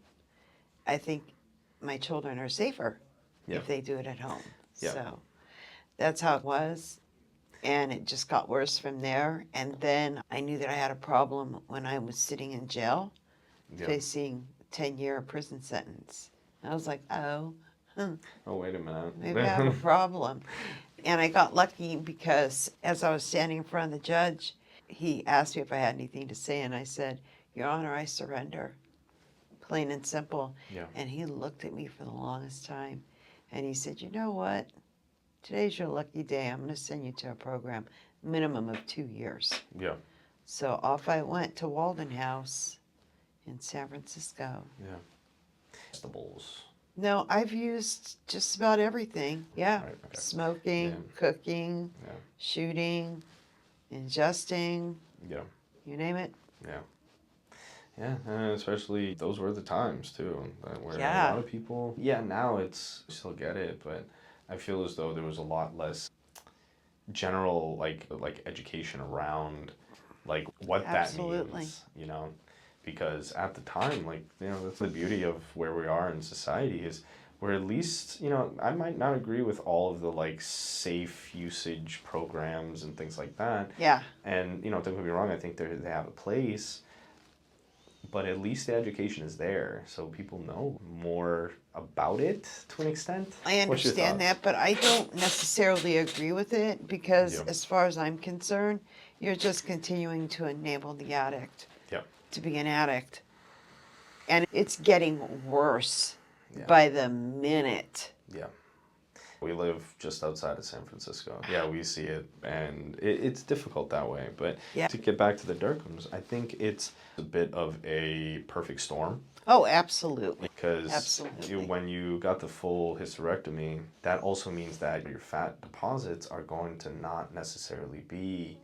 I think my children are safer if they do it at home. Yeah. So that's how it was. And it just got worse from there. And then I knew that I had a problem when I was sitting in jail, facing 10-year prison sentence. I was like, oh, Oh, wait a minute. maybe I have a problem. And I got lucky because as I was standing in front of the judge, he asked me if I had anything to say, and I said, Your Honor, I surrender. Plain and simple. Yeah. And he looked at me for the longest time, and he said, you know what? Today's your lucky day. I'm going to send you to a program, minimum of 2 years. Yeah. So off I went to Walden House in San Francisco. Yeah. Vegetables. No, I've used just about everything. Yeah. Right, okay. Smoking, Yeah. cooking, Yeah. shooting, ingesting, Yeah. you name it. Yeah. Yeah, and especially those were the times too, where Yeah. a lot of people. Yeah, now it's I still get it, but I feel as though there was a lot less general like education around like what Absolutely. that means, you know, because at the time, like, you know, that's the beauty of where we are in society is we're at least, you know, I might not agree with all of the like safe usage programs and things like that, Yeah. and you know, don't get me wrong, I think they have a place. But at least the education is there, so people know more about it to an extent. I What's your understand thoughts? that, but I don't necessarily agree with it because, Yeah. as far as I'm concerned, you're just continuing to enable the addict Yeah. to be an addict. And it's getting worse Yeah. by the minute. Yeah. We live just outside of San Francisco. Yeah, we see it, and it's difficult that way. But Yeah. to get back to the Dercums, I think it's a bit of a perfect storm. Oh, absolutely. Because Absolutely. when you got the full hysterectomy, that also means that your fat deposits are going to not necessarily be.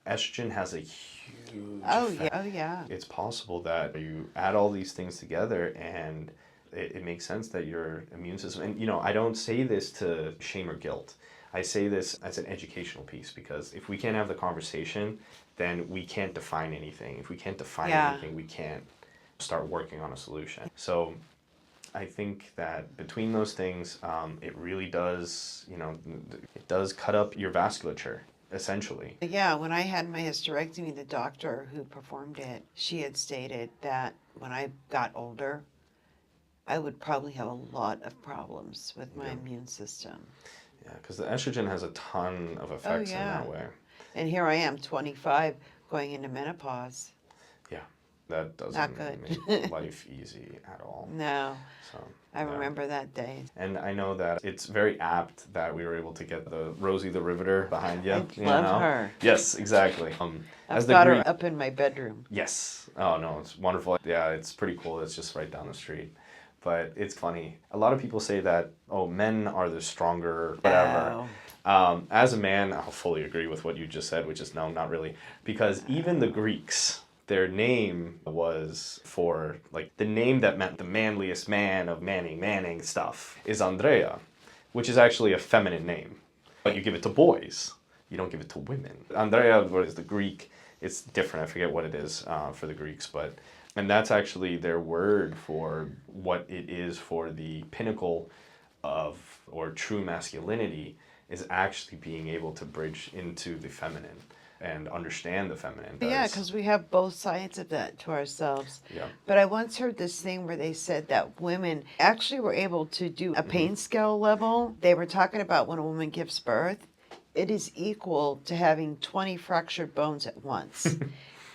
Estrogen has a huge Oh, effect. yeah. Oh, yeah. It's possible that you add all these things together and it makes sense that your immune system, and you know, I don't say this to shame or guilt. I say this as an educational piece because if we can't have the conversation, then we can't define anything. If we can't define Yeah. anything, we can't start working on a solution. So I think that between those things, it really does, you know, it does cut up your vasculature, essentially. Yeah, when I had my hysterectomy, the doctor who performed it, she had stated that when I got older, I would probably have a lot of problems with my Yeah. immune system. Yeah, because the estrogen has a ton of effects in yeah. that way. And here I am, 25, going into menopause. Yeah, that doesn't Not good. make life easy at all. No, So I yeah. remember that day. And I know that it's very apt that we were able to get the Rosie the Riveter behind you. I you love know? her. Yes, exactly. I've as the got Greek. her up in my bedroom. Yes. Oh no, it's wonderful. Yeah, it's pretty cool. It's just right down the street. But it's funny. A lot of people say that, oh, men are the stronger, whatever. Oh. As a man, I'll fully agree with what you just said, which is no, not really. Because even the Greeks, their name was for, like, the name that meant the manliest man of Manning stuff is Andrea, which is actually a feminine name. But you give it to boys. You don't give it to women. Andrea is the Greek. It's different. I forget what it is for the Greeks, but... And that's actually their word for what it is for the pinnacle of, or true masculinity, is actually being able to bridge into the feminine and understand the feminine. Yeah, because we have both sides of that to ourselves. Yeah. But I once heard this thing where they said that women actually were able to do a pain scale level. They were talking about when a woman gives birth, it is equal to having 20 fractured bones at once.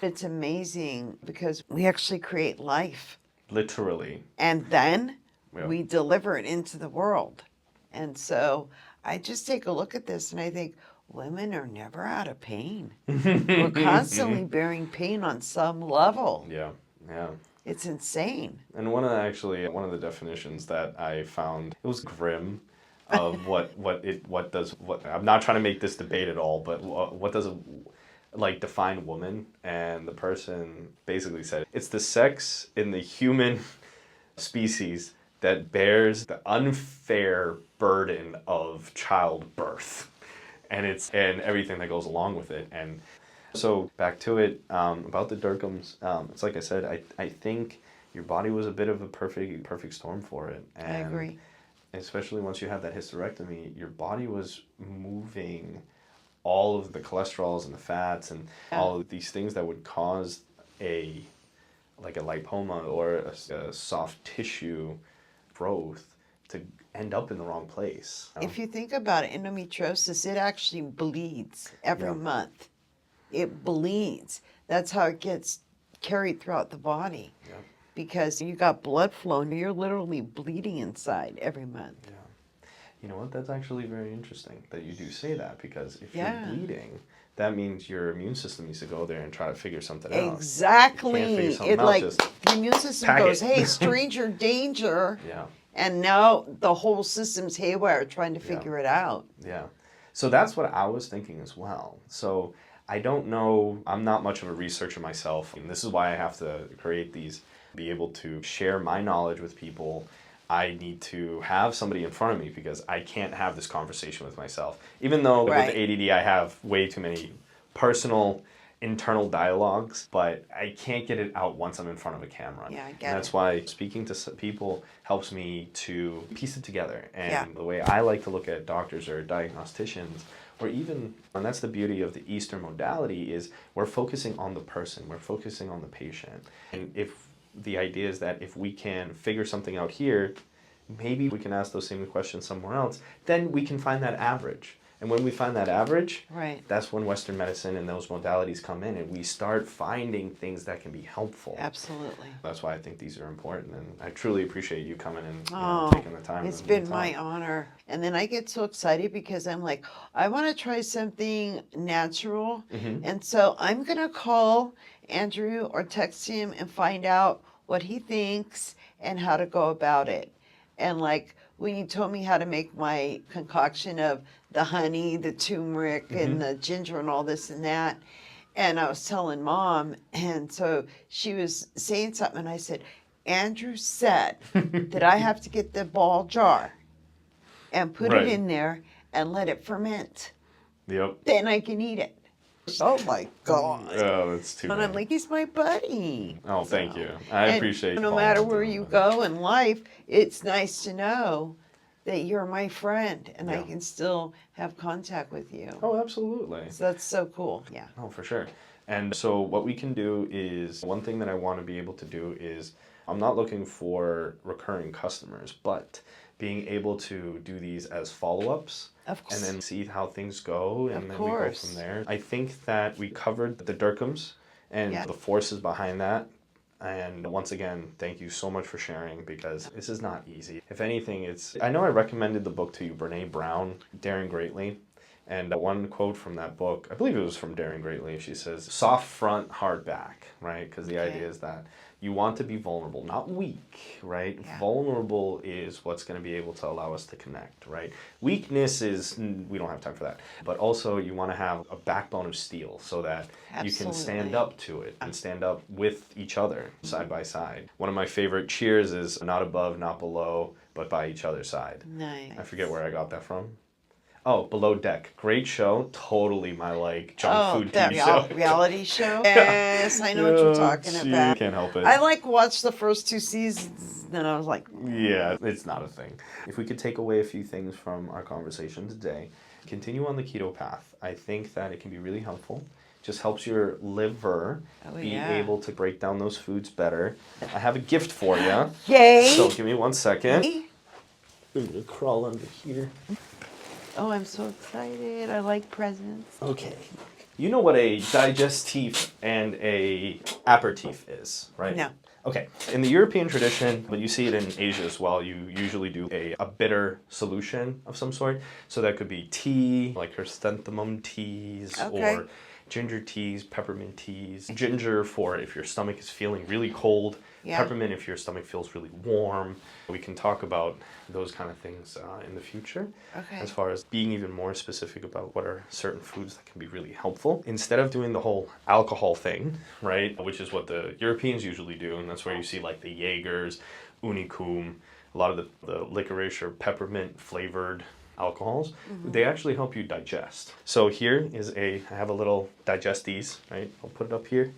It's amazing because we actually create life. Literally. And then Yeah. we deliver it into the world. And so I just take a look at this and I think women are never out of pain. We're constantly bearing pain on some level. Yeah, yeah. It's insane. And one of the definitions that I found, it was grim, of I'm not trying to make this debate at all, but what does a define woman, and the person basically said it's the sex in the human species that bears the unfair burden of childbirth, and everything that goes along with it. And so back to it, about the Dercums, it's like I said, I think your body was a bit of a perfect storm for it. And I agree. especially once you had that hysterectomy, your body was moving all of the cholesterols and the fats and all of these things that would cause a like a lipoma or a soft tissue growth to end up in the wrong place. If you think about it, endometriosis, it actually bleeds every Yeah. month. It bleeds. That's how it gets carried throughout the body. Yeah. Because you got blood flow and you're literally bleeding inside every month. Yeah. You know what? That's actually very interesting that you do say that, because if Yeah. you're bleeding, that means your immune system needs to go there and try to figure something out. Exactly. You can't figure something It out, like just the immune system pack goes, it. hey, stranger danger. Yeah. And now the whole system's haywire trying to figure it out. Yeah. So that's what I was thinking as well. So I don't know, I'm not much of a researcher myself, and this is why I have to create these, be able to share my knowledge with people. I need to have somebody in front of me because I can't have this conversation with myself. Even though with the ADD I have way too many personal internal dialogues, but I can't get it out once I'm in front of a camera. Yeah, I get and that's it. why speaking to people helps me to piece it together. And Yeah. the way I like to look at doctors or diagnosticians, or even, and that's the beauty of the Eastern modality, is we're focusing on the person, we're focusing on the patient. And if the idea is that if we can figure something out here, maybe we can ask those same questions somewhere else, then we can find that average. And when we find that average, Right. that's when Western medicine and those modalities come in, and we start finding things that can be helpful. Absolutely. That's why I think these are important, and I truly appreciate you coming and Oh, taking the time. it's and been the my time. honor. And then I get so excited because I'm like, I want to try something natural. Mm-hmm. And so I'm going to call Andrew or text him and find out what he thinks and how to go about it. And like when you told me how to make my concoction of the honey, the turmeric, and the ginger, and all this and that. And I was telling Mom, and so she was saying something, and I said, Andrew said that I have to get the ball jar and put Right. it in there and let it ferment. Yep. Then I can eat it. Oh my God. Oh, that's too And bad. I'm like, he's my buddy. Oh, thank you. I And appreciate no following matter up where on you that. go in life, it's nice to know that you're my friend and I Yeah. can still have contact with you. Oh, absolutely. So that's so cool. Yeah. Oh, for sure. And so what we can do is, one thing that I want to be able to do is, I'm not looking for recurring customers, but being able to do these as follow-ups Of course. and then see how things go, and Of then we go course. from there. I think that we covered the Dercums and Yeah. the forces behind that. And once again, thank you so much for sharing, because this is not easy. If anything, I know I recommended the book to you, Brene Brown, Daring Greatly. And one quote from that book, I believe it was from Daring Greatly, she says, soft front, hard back, right? Because the idea is that you want to be vulnerable, not weak, right? Yeah. Vulnerable is what's going to be able to allow us to connect, right? Weakness is, we don't have time for that. But also you want to have a backbone of steel so that you can stand Absolutely. up to it and stand up with each other side by side. One of my favorite cheers is not above, not below, but by each other's side. Nice. I forget where I got that from. Oh, Below Deck. Great show. Totally my junk food that TV show. reality show? Yes, I know what you're talking Gee, about. Can't help it. I watched the first 2 seasons, then I was like, Yeah, it's not a thing. If we could take away a few things from our conversation today, continue on the keto path. I think that it can be really helpful. Just helps your liver be able to break down those foods better. I have a gift for you. Yay! So give me 1 second. I'm gonna crawl under here. Oh, I'm so excited. I like presents. Okay. You know what a digestif and a aperitif is, right? No. Okay. In the European tradition, but you see it in Asia as well, you usually do a bitter solution of some sort. So that could be tea, like chrysanthemum teas, or ginger teas, peppermint teas. Ginger for if your stomach is feeling really cold. Yeah. Peppermint if your stomach feels really warm. We can talk about those kind of things in the future. Okay. As far as being even more specific about what are certain foods that can be really helpful. Instead of doing the whole alcohol thing, right, which is what the Europeans usually do, and that's where you see like the Jaegers, Unicum, a lot of the licorice or peppermint flavored alcohols, they actually help you digest. So here is I have a little digesties, right? I'll put it up here.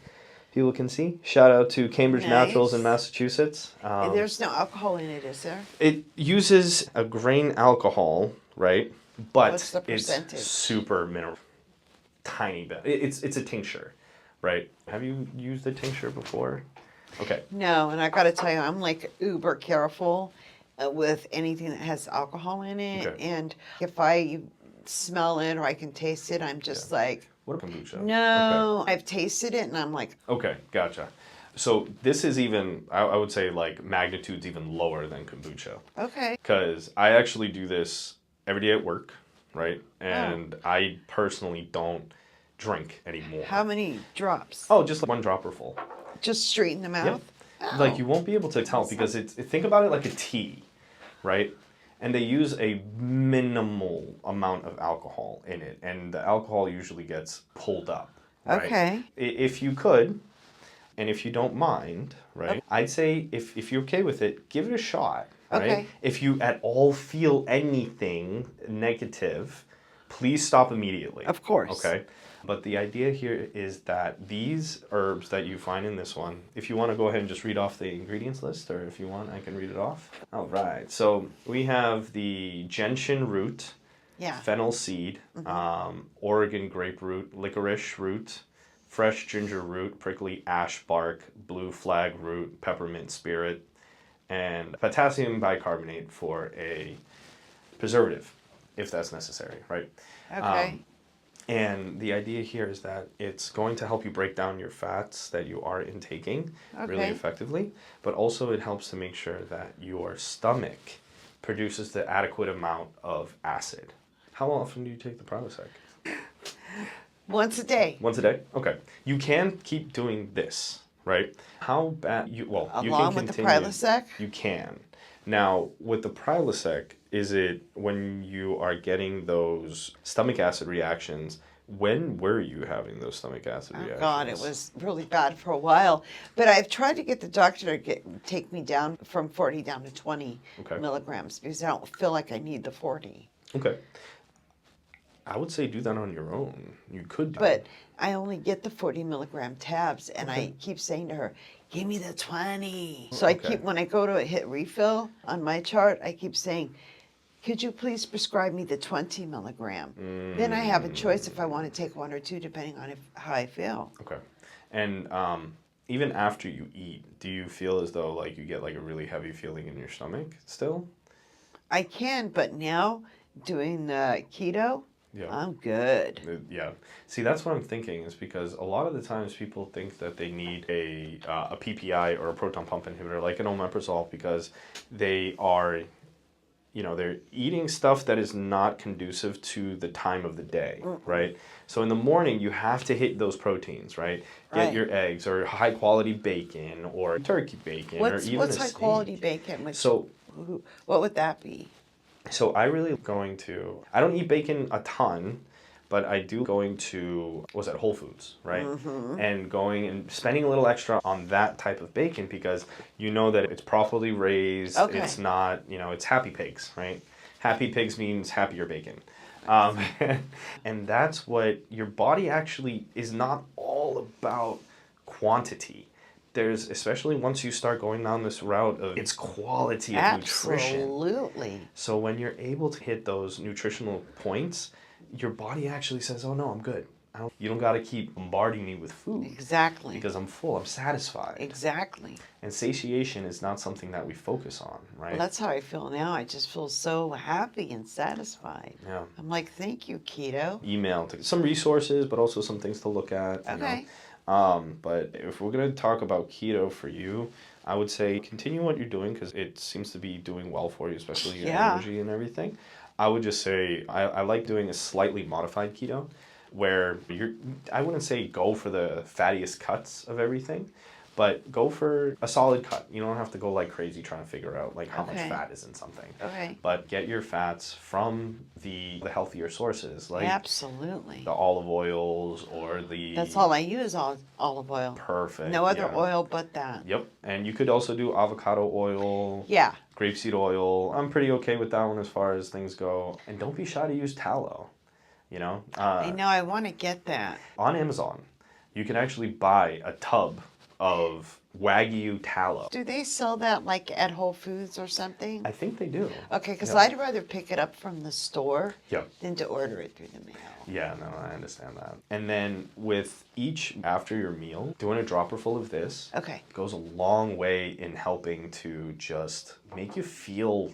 People can see. Shout out to Cambridge Naturals in Massachusetts. There's no alcohol in it, is there? It uses a grain alcohol, right? But What's the percentage? it's super mineral, tiny bit. It's a tincture, right? Have you used a tincture before? Okay. No, and I got to tell you, I'm like uber careful with anything that has alcohol in it. Okay. And if I smell it or I can taste it, I'm just like, What a kombucha. no. I've tasted it and I'm like, Okay, gotcha. So this is even, I would say like magnitudes even lower than kombucha. okay. Because I actually do this every day at work, right? And I personally don't drink anymore. How many drops? Oh, just like one dropper full. Just straight in the mouth? Oh. Like you won't be able to tell because think about it like a tea, right? And they use a minimal amount of alcohol in it, and the alcohol usually gets pulled up. Right? Okay. If you could, and if you don't mind, right? Okay. I'd say if you're okay with it, give it a shot. Right? Okay. If you at all feel anything negative, please stop immediately. Of course. Okay. But the idea here is that these herbs that you find in this one, if you want to go ahead and just read off the ingredients list, or if you want, I can read it off. All right. So we have the gentian root, fennel seed, Oregon grapefruit, licorice root, fresh ginger root, prickly ash bark, blue flag root, peppermint spirit, and potassium bicarbonate for a preservative, if that's necessary, right? Okay. And the idea here is that it's going to help you break down your fats that you are intaking really effectively, but also it helps to make sure that your stomach produces the adequate amount of acid. How often do you take the Prilosec? Once a day. Once a day? Okay. You can keep doing this, right? How bad you can Along with the Prilosec? You can. Now, with the Prilosec, is it when you are getting those stomach acid reactions? When were you having those stomach acid reactions? Oh God, it was really bad for a while. But I've tried to get the doctor to take me down from 40 down to 20 milligrams because I don't feel like I need the 40. Okay. I would say do that on your own. You could do But it. I only get the 40 milligram tabs, and I keep saying to her, give me the 20. So I keep, when I go to hit refill on my chart, I keep saying, could you please prescribe me the 20 milligram? Then I have a choice if I want to take one or two, depending on how I feel. Okay. And even after you eat, do you feel as though like you get like a really heavy feeling in your stomach still? I can, but now doing the keto, I'm good. Yeah. See, that's what I'm thinking is because a lot of the times people think that they need a PPI or a proton pump inhibitor like an omeprazole because they are, they're eating stuff that is not conducive to the time of the day, right? So in the morning, you have to hit those proteins, right? Get your eggs or high quality bacon or turkey bacon or even what's a high steak. quality bacon? So what would that be? So I really I don't eat bacon a ton, but I do going to, Whole Foods, right? And going and spending a little extra on that type of bacon because you know that it's properly raised. It's not, it's happy pigs, right? Happy pigs means happier bacon. And that's what your body actually is not all about quantity. There's, especially once you start going down this route of its quality of nutrition. Absolutely. So when you're able to hit those nutritional points, your body actually says, oh no, I'm good. You don't got to keep bombarding me with food. Exactly. Because I'm full, I'm satisfied. Exactly. And satiation is not something that we focus on, right? Well, that's how I feel now. I just feel so happy and satisfied. Yeah. I'm like, thank you, keto. Email to some resources, but also some things to look at. Okay. But if we're going to talk about keto for you, I would say continue what you're doing because it seems to be doing well for you, especially your energy and everything. I would just say I like doing a slightly modified keto where I wouldn't say go for the fattiest cuts of everything, but go for a solid cut. You don't have to go like crazy trying to figure out like how much fat is in something. Okay. But get your fats from the healthier sources, like absolutely the olive oils or the. That's all I use, olive oil. Perfect. No other oil but that. Yep, and you could also do avocado oil. Yeah. Grapeseed oil. I'm pretty okay with that one as far as things go. And don't be shy to use tallow. I know, I want to get that. On Amazon, you can actually buy a tub of Wagyu tallow. Do they sell that like at Whole Foods or something? I think they do. Okay, because Yeah. I'd rather pick it up from the store Yep. than to order it through the mail. Yeah, no, I understand that. And then with each after your meal, doing a dropper full of this Okay. goes a long way in helping to just make you feel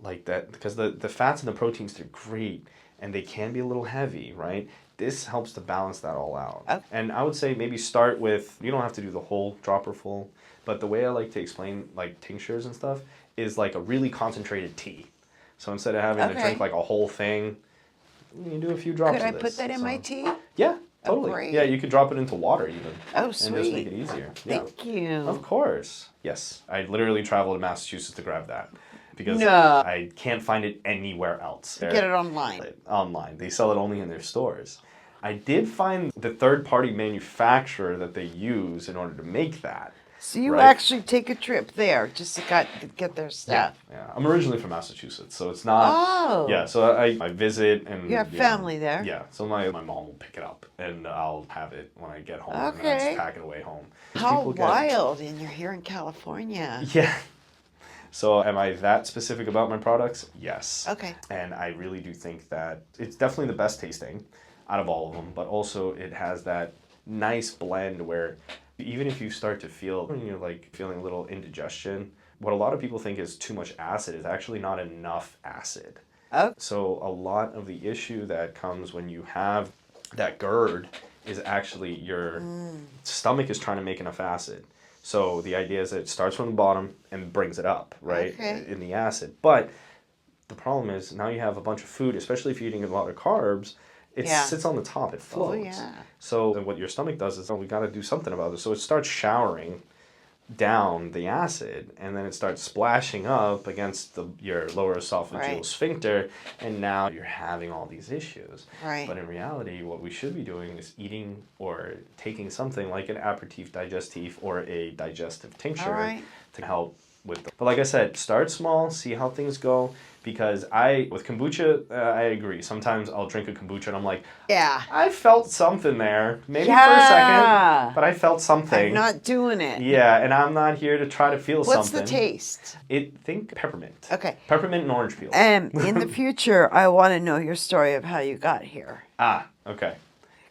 like that, because the fats and the proteins, they're great and they can be a little heavy, right? This helps to balance that all out. Okay. And I would say maybe start with, you don't have to do the whole dropper full, but the way I like to explain like tinctures and stuff is like a really concentrated tea. So instead of having to drink like a whole thing, you can do a few drops Could I of this. put that in my tea? Yeah, totally. great. Yeah, you could drop it into water even. Oh, And just sweet. make it easier. Yeah. Thank you. Of course. Yes. I literally traveled to Massachusetts to grab that because No. I can't find it anywhere else. Get it online. Online. They sell it only in their stores. I did find the third-party manufacturer that they use in order to make that. So you right? actually take a trip there just to get their stuff. Yeah. I'm originally from Massachusetts, so it's not... Oh. Yeah, so I visit and... You have family there? Yeah, so my mom will pick it up and I'll have it when I get home. Okay. And I just pack it away home. How People get- wild, and you're here in California. Yeah. So am I that specific about my products? Yes. Okay. And I really do think that it's definitely the best tasting out of all of them, but also it has that nice blend where even if you start to feel, when you're like feeling a little indigestion, what a lot of people think is too much acid is actually not enough acid. Oh. So a lot of the issue that comes when you have that GERD is actually your stomach is trying to make enough acid. So the idea is that it starts from the bottom and brings it up, right, Okay. in the acid. But the problem is now you have a bunch of food, especially if you're eating a lot of carbs, it sits on the top, it floats. Oh, yeah. So what your stomach does is, oh, we got to do something about this. So it starts showering down the acid, and then it starts splashing up against your lower esophageal Right. sphincter, and now you're having all these issues. Right. But in reality, what we should be doing is eating or taking something like an aperitif digestif or a digestive tincture All right. to help with them. But like I said, start small, see how things go, because with kombucha, I agree. Sometimes I'll drink a kombucha and I'm like, Yeah. I felt something there, maybe for a second, but I felt something. I'm not doing it. Yeah, and I'm not here to try to feel What's something. the taste? Think peppermint. Okay. Peppermint and orange peel. In the future, I want to know your story of how you got here. Okay.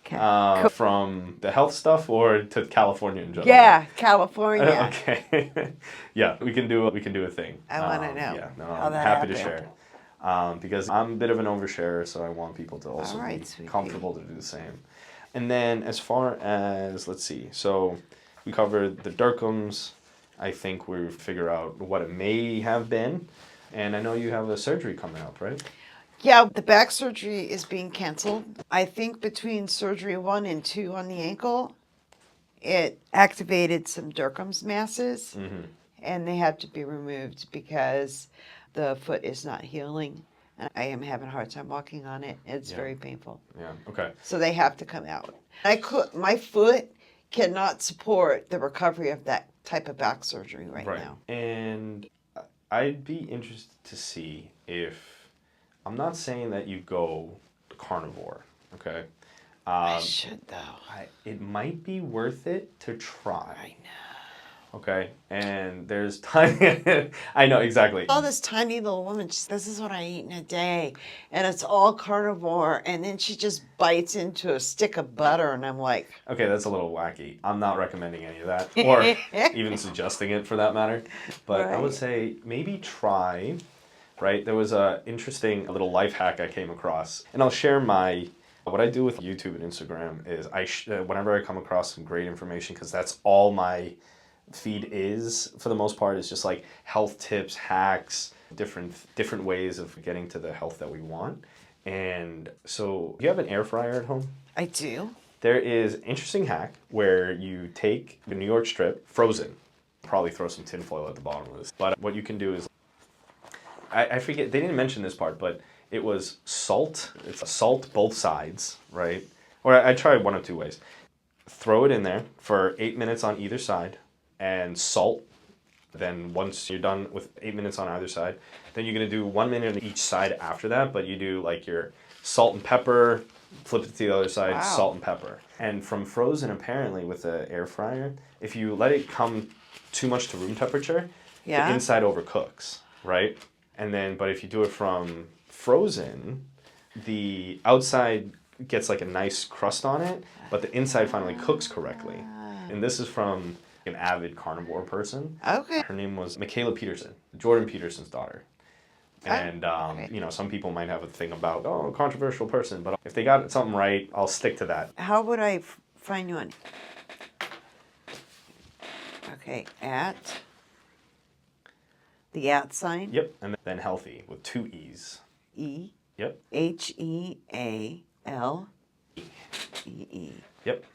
Okay. From the health stuff or to California in general? Yeah, California. Okay. Yeah, we can do a thing. I wanna know Yeah, no, how I'm that happy to happened. share. Because I'm a bit of an oversharer, so I want people to also All right, be sweetie. comfortable to do the same. And then as far as, let's see, so we covered the Dercums. I think we figure out what it may have been. And I know you have a surgery coming up, right? Yeah, the back surgery is being canceled. I think between surgery 1 and 2 on the ankle, it activated some Dercum's masses, and they had to be removed because the foot is not healing. And I am having a hard time walking on it. It's very painful. Yeah, okay. So they have to come out. My foot cannot support the recovery of that type of back surgery right now. And I'd be interested to see if, I'm not saying that you go carnivore, okay? I should though. It might be worth it to try. I know. Okay, and there's time. I know exactly. Oh, this tiny little woman, she says, this is what I eat in a day. And it's all carnivore. And then she just bites into a stick of butter. And I'm like, Okay, that's a little wacky. I'm not recommending any of that, or even suggesting it for that matter. But I would Right. say maybe try. Right, there was a interesting little life hack I came across, and I'll share what I do with YouTube and Instagram is whenever I come across some great information, because that's all my feed is for the most part, is just like health tips, hacks, different ways of getting to the health that we want. And so, do you have an air fryer at home? I do. There is an interesting hack where you take the New York strip, frozen, probably throw some tinfoil at the bottom of this, but what you can do is, I forget, they didn't mention this part, but it was salt. It's salt both sides, right? Or I tried one of two ways. Throw it in there for 8 minutes on either side and salt. Then once you're done with 8 minutes on either side, then you're going to do 1 minute on each side after that, but you do like your salt and pepper, flip it to the other side, Wow. salt and pepper. And from frozen, apparently, with the air fryer, if you let it come too much to room temperature, Yeah. the inside overcooks, right? And then, but if you do it from frozen, the outside gets like a nice crust on it, but the inside finally cooks correctly. And this is from an avid carnivore person. Okay. Her name was Michaela Peterson, Jordan Peterson's daughter. And, okay. you know, some people might have a thing about, oh, controversial person, but if they got something right, I'll stick to that. How would I find you on? Okay, at the @ sign. Yep. And then healthy with 2 E's. E. Yep. HEALEE. Yep.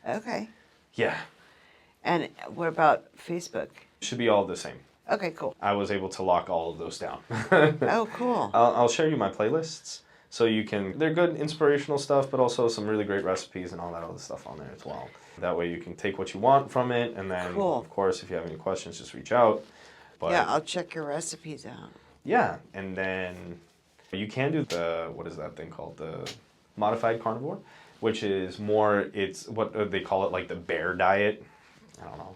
Okay. Yeah. And what about Facebook? Should be all the same. Okay, cool. I was able to lock all of those down. Oh, cool. I'll share you my playlists so you can, they're good inspirational stuff, but also some really great recipes and all that other stuff on there as well. That way you can take what you want from it, and then, Cool. of course, if you have any questions, just reach out. But Yeah, I'll check your recipes out. yeah, and then you can do the, what is that thing called? The modified carnivore, which is more, it's what they call it, like the bear diet. I don't know.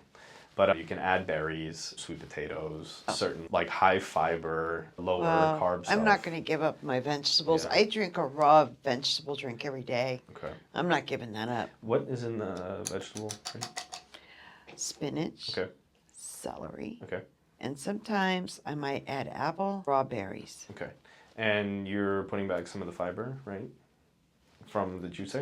But you can add berries, sweet potatoes, certain like high fiber, lower carb stuff. I'm not going to give up my vegetables. Yeah. I drink a raw vegetable drink every day. Okay. I'm not giving that up. What is in the vegetable drink? Spinach, Okay. celery, Okay. and sometimes I might add apple, raw berries. Okay. And you're putting back some of the fiber, right? From the juice?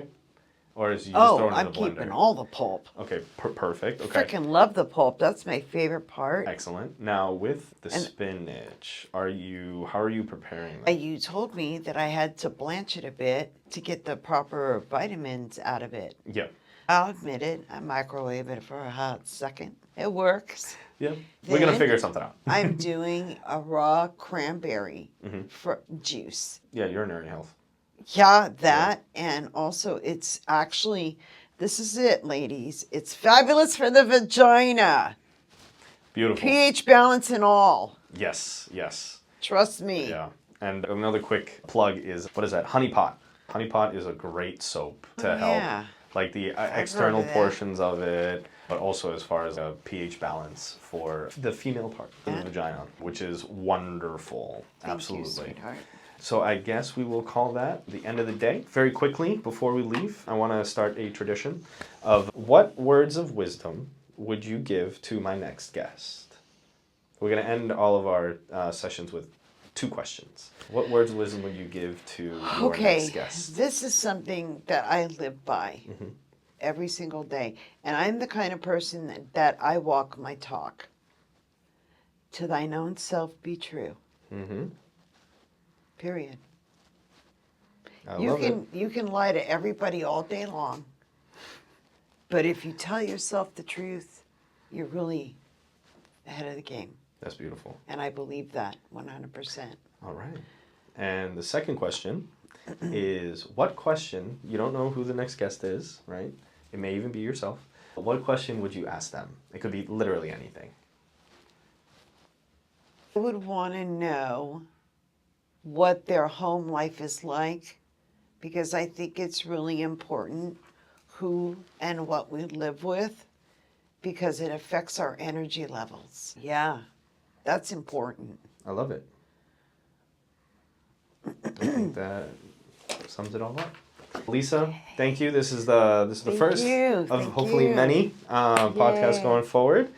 Or is you just throw it in I'm the blender? keeping all the pulp. Okay, perfect. Okay. Freaking love the pulp. That's my favorite part. Excellent. Now with the spinach, how are you preparing that? You told me that I had to blanch it a bit to get the proper vitamins out of it. Yeah. I'll admit it. I microwave it for a hot second. It works. Yeah. We're gonna Then figure something out. I'm doing a raw cranberry for juice. Yeah, urinary health. Yeah, that. And also it's actually, this is it, ladies. It's fabulous for the vagina. Beautiful. pH balance and all. Yes, yes. Trust me. Yeah. And another quick plug is, what is that? Honey Pot. Honey Pot is a great soap to help. Yeah. Like the heard external of that. portions of it, but also as far as a pH balance for the female part of the vagina, which is wonderful. Thank Absolutely. you, sweetheart. So I guess we will call that the end of the day. Very quickly, before we leave, I want to start a tradition of what words of wisdom would you give to my next guest? We're going to end all of our sessions with 2 questions. What words of wisdom would you give to your next guest? This is something that I live by every single day. And I'm the kind of person that I walk my talk. To thine own self be true. Mm-hmm. Period. I love it. You can lie to everybody all day long. But if you tell yourself the truth, you're really ahead of the game. That's beautiful. And I believe that 100%. All right. And the second question is, what question, you don't know who the next guest is, right? It may even be yourself. But what question would you ask them? It could be literally anything. I would want to know what their home life is like, because I think it's really important who and what we live with, because it affects our energy levels. Yeah, that's important. I love it. I think that sums it all up. Lisa, thank you. This is the Thank first you. of Thank hopefully you. many podcasts Yay. going forward.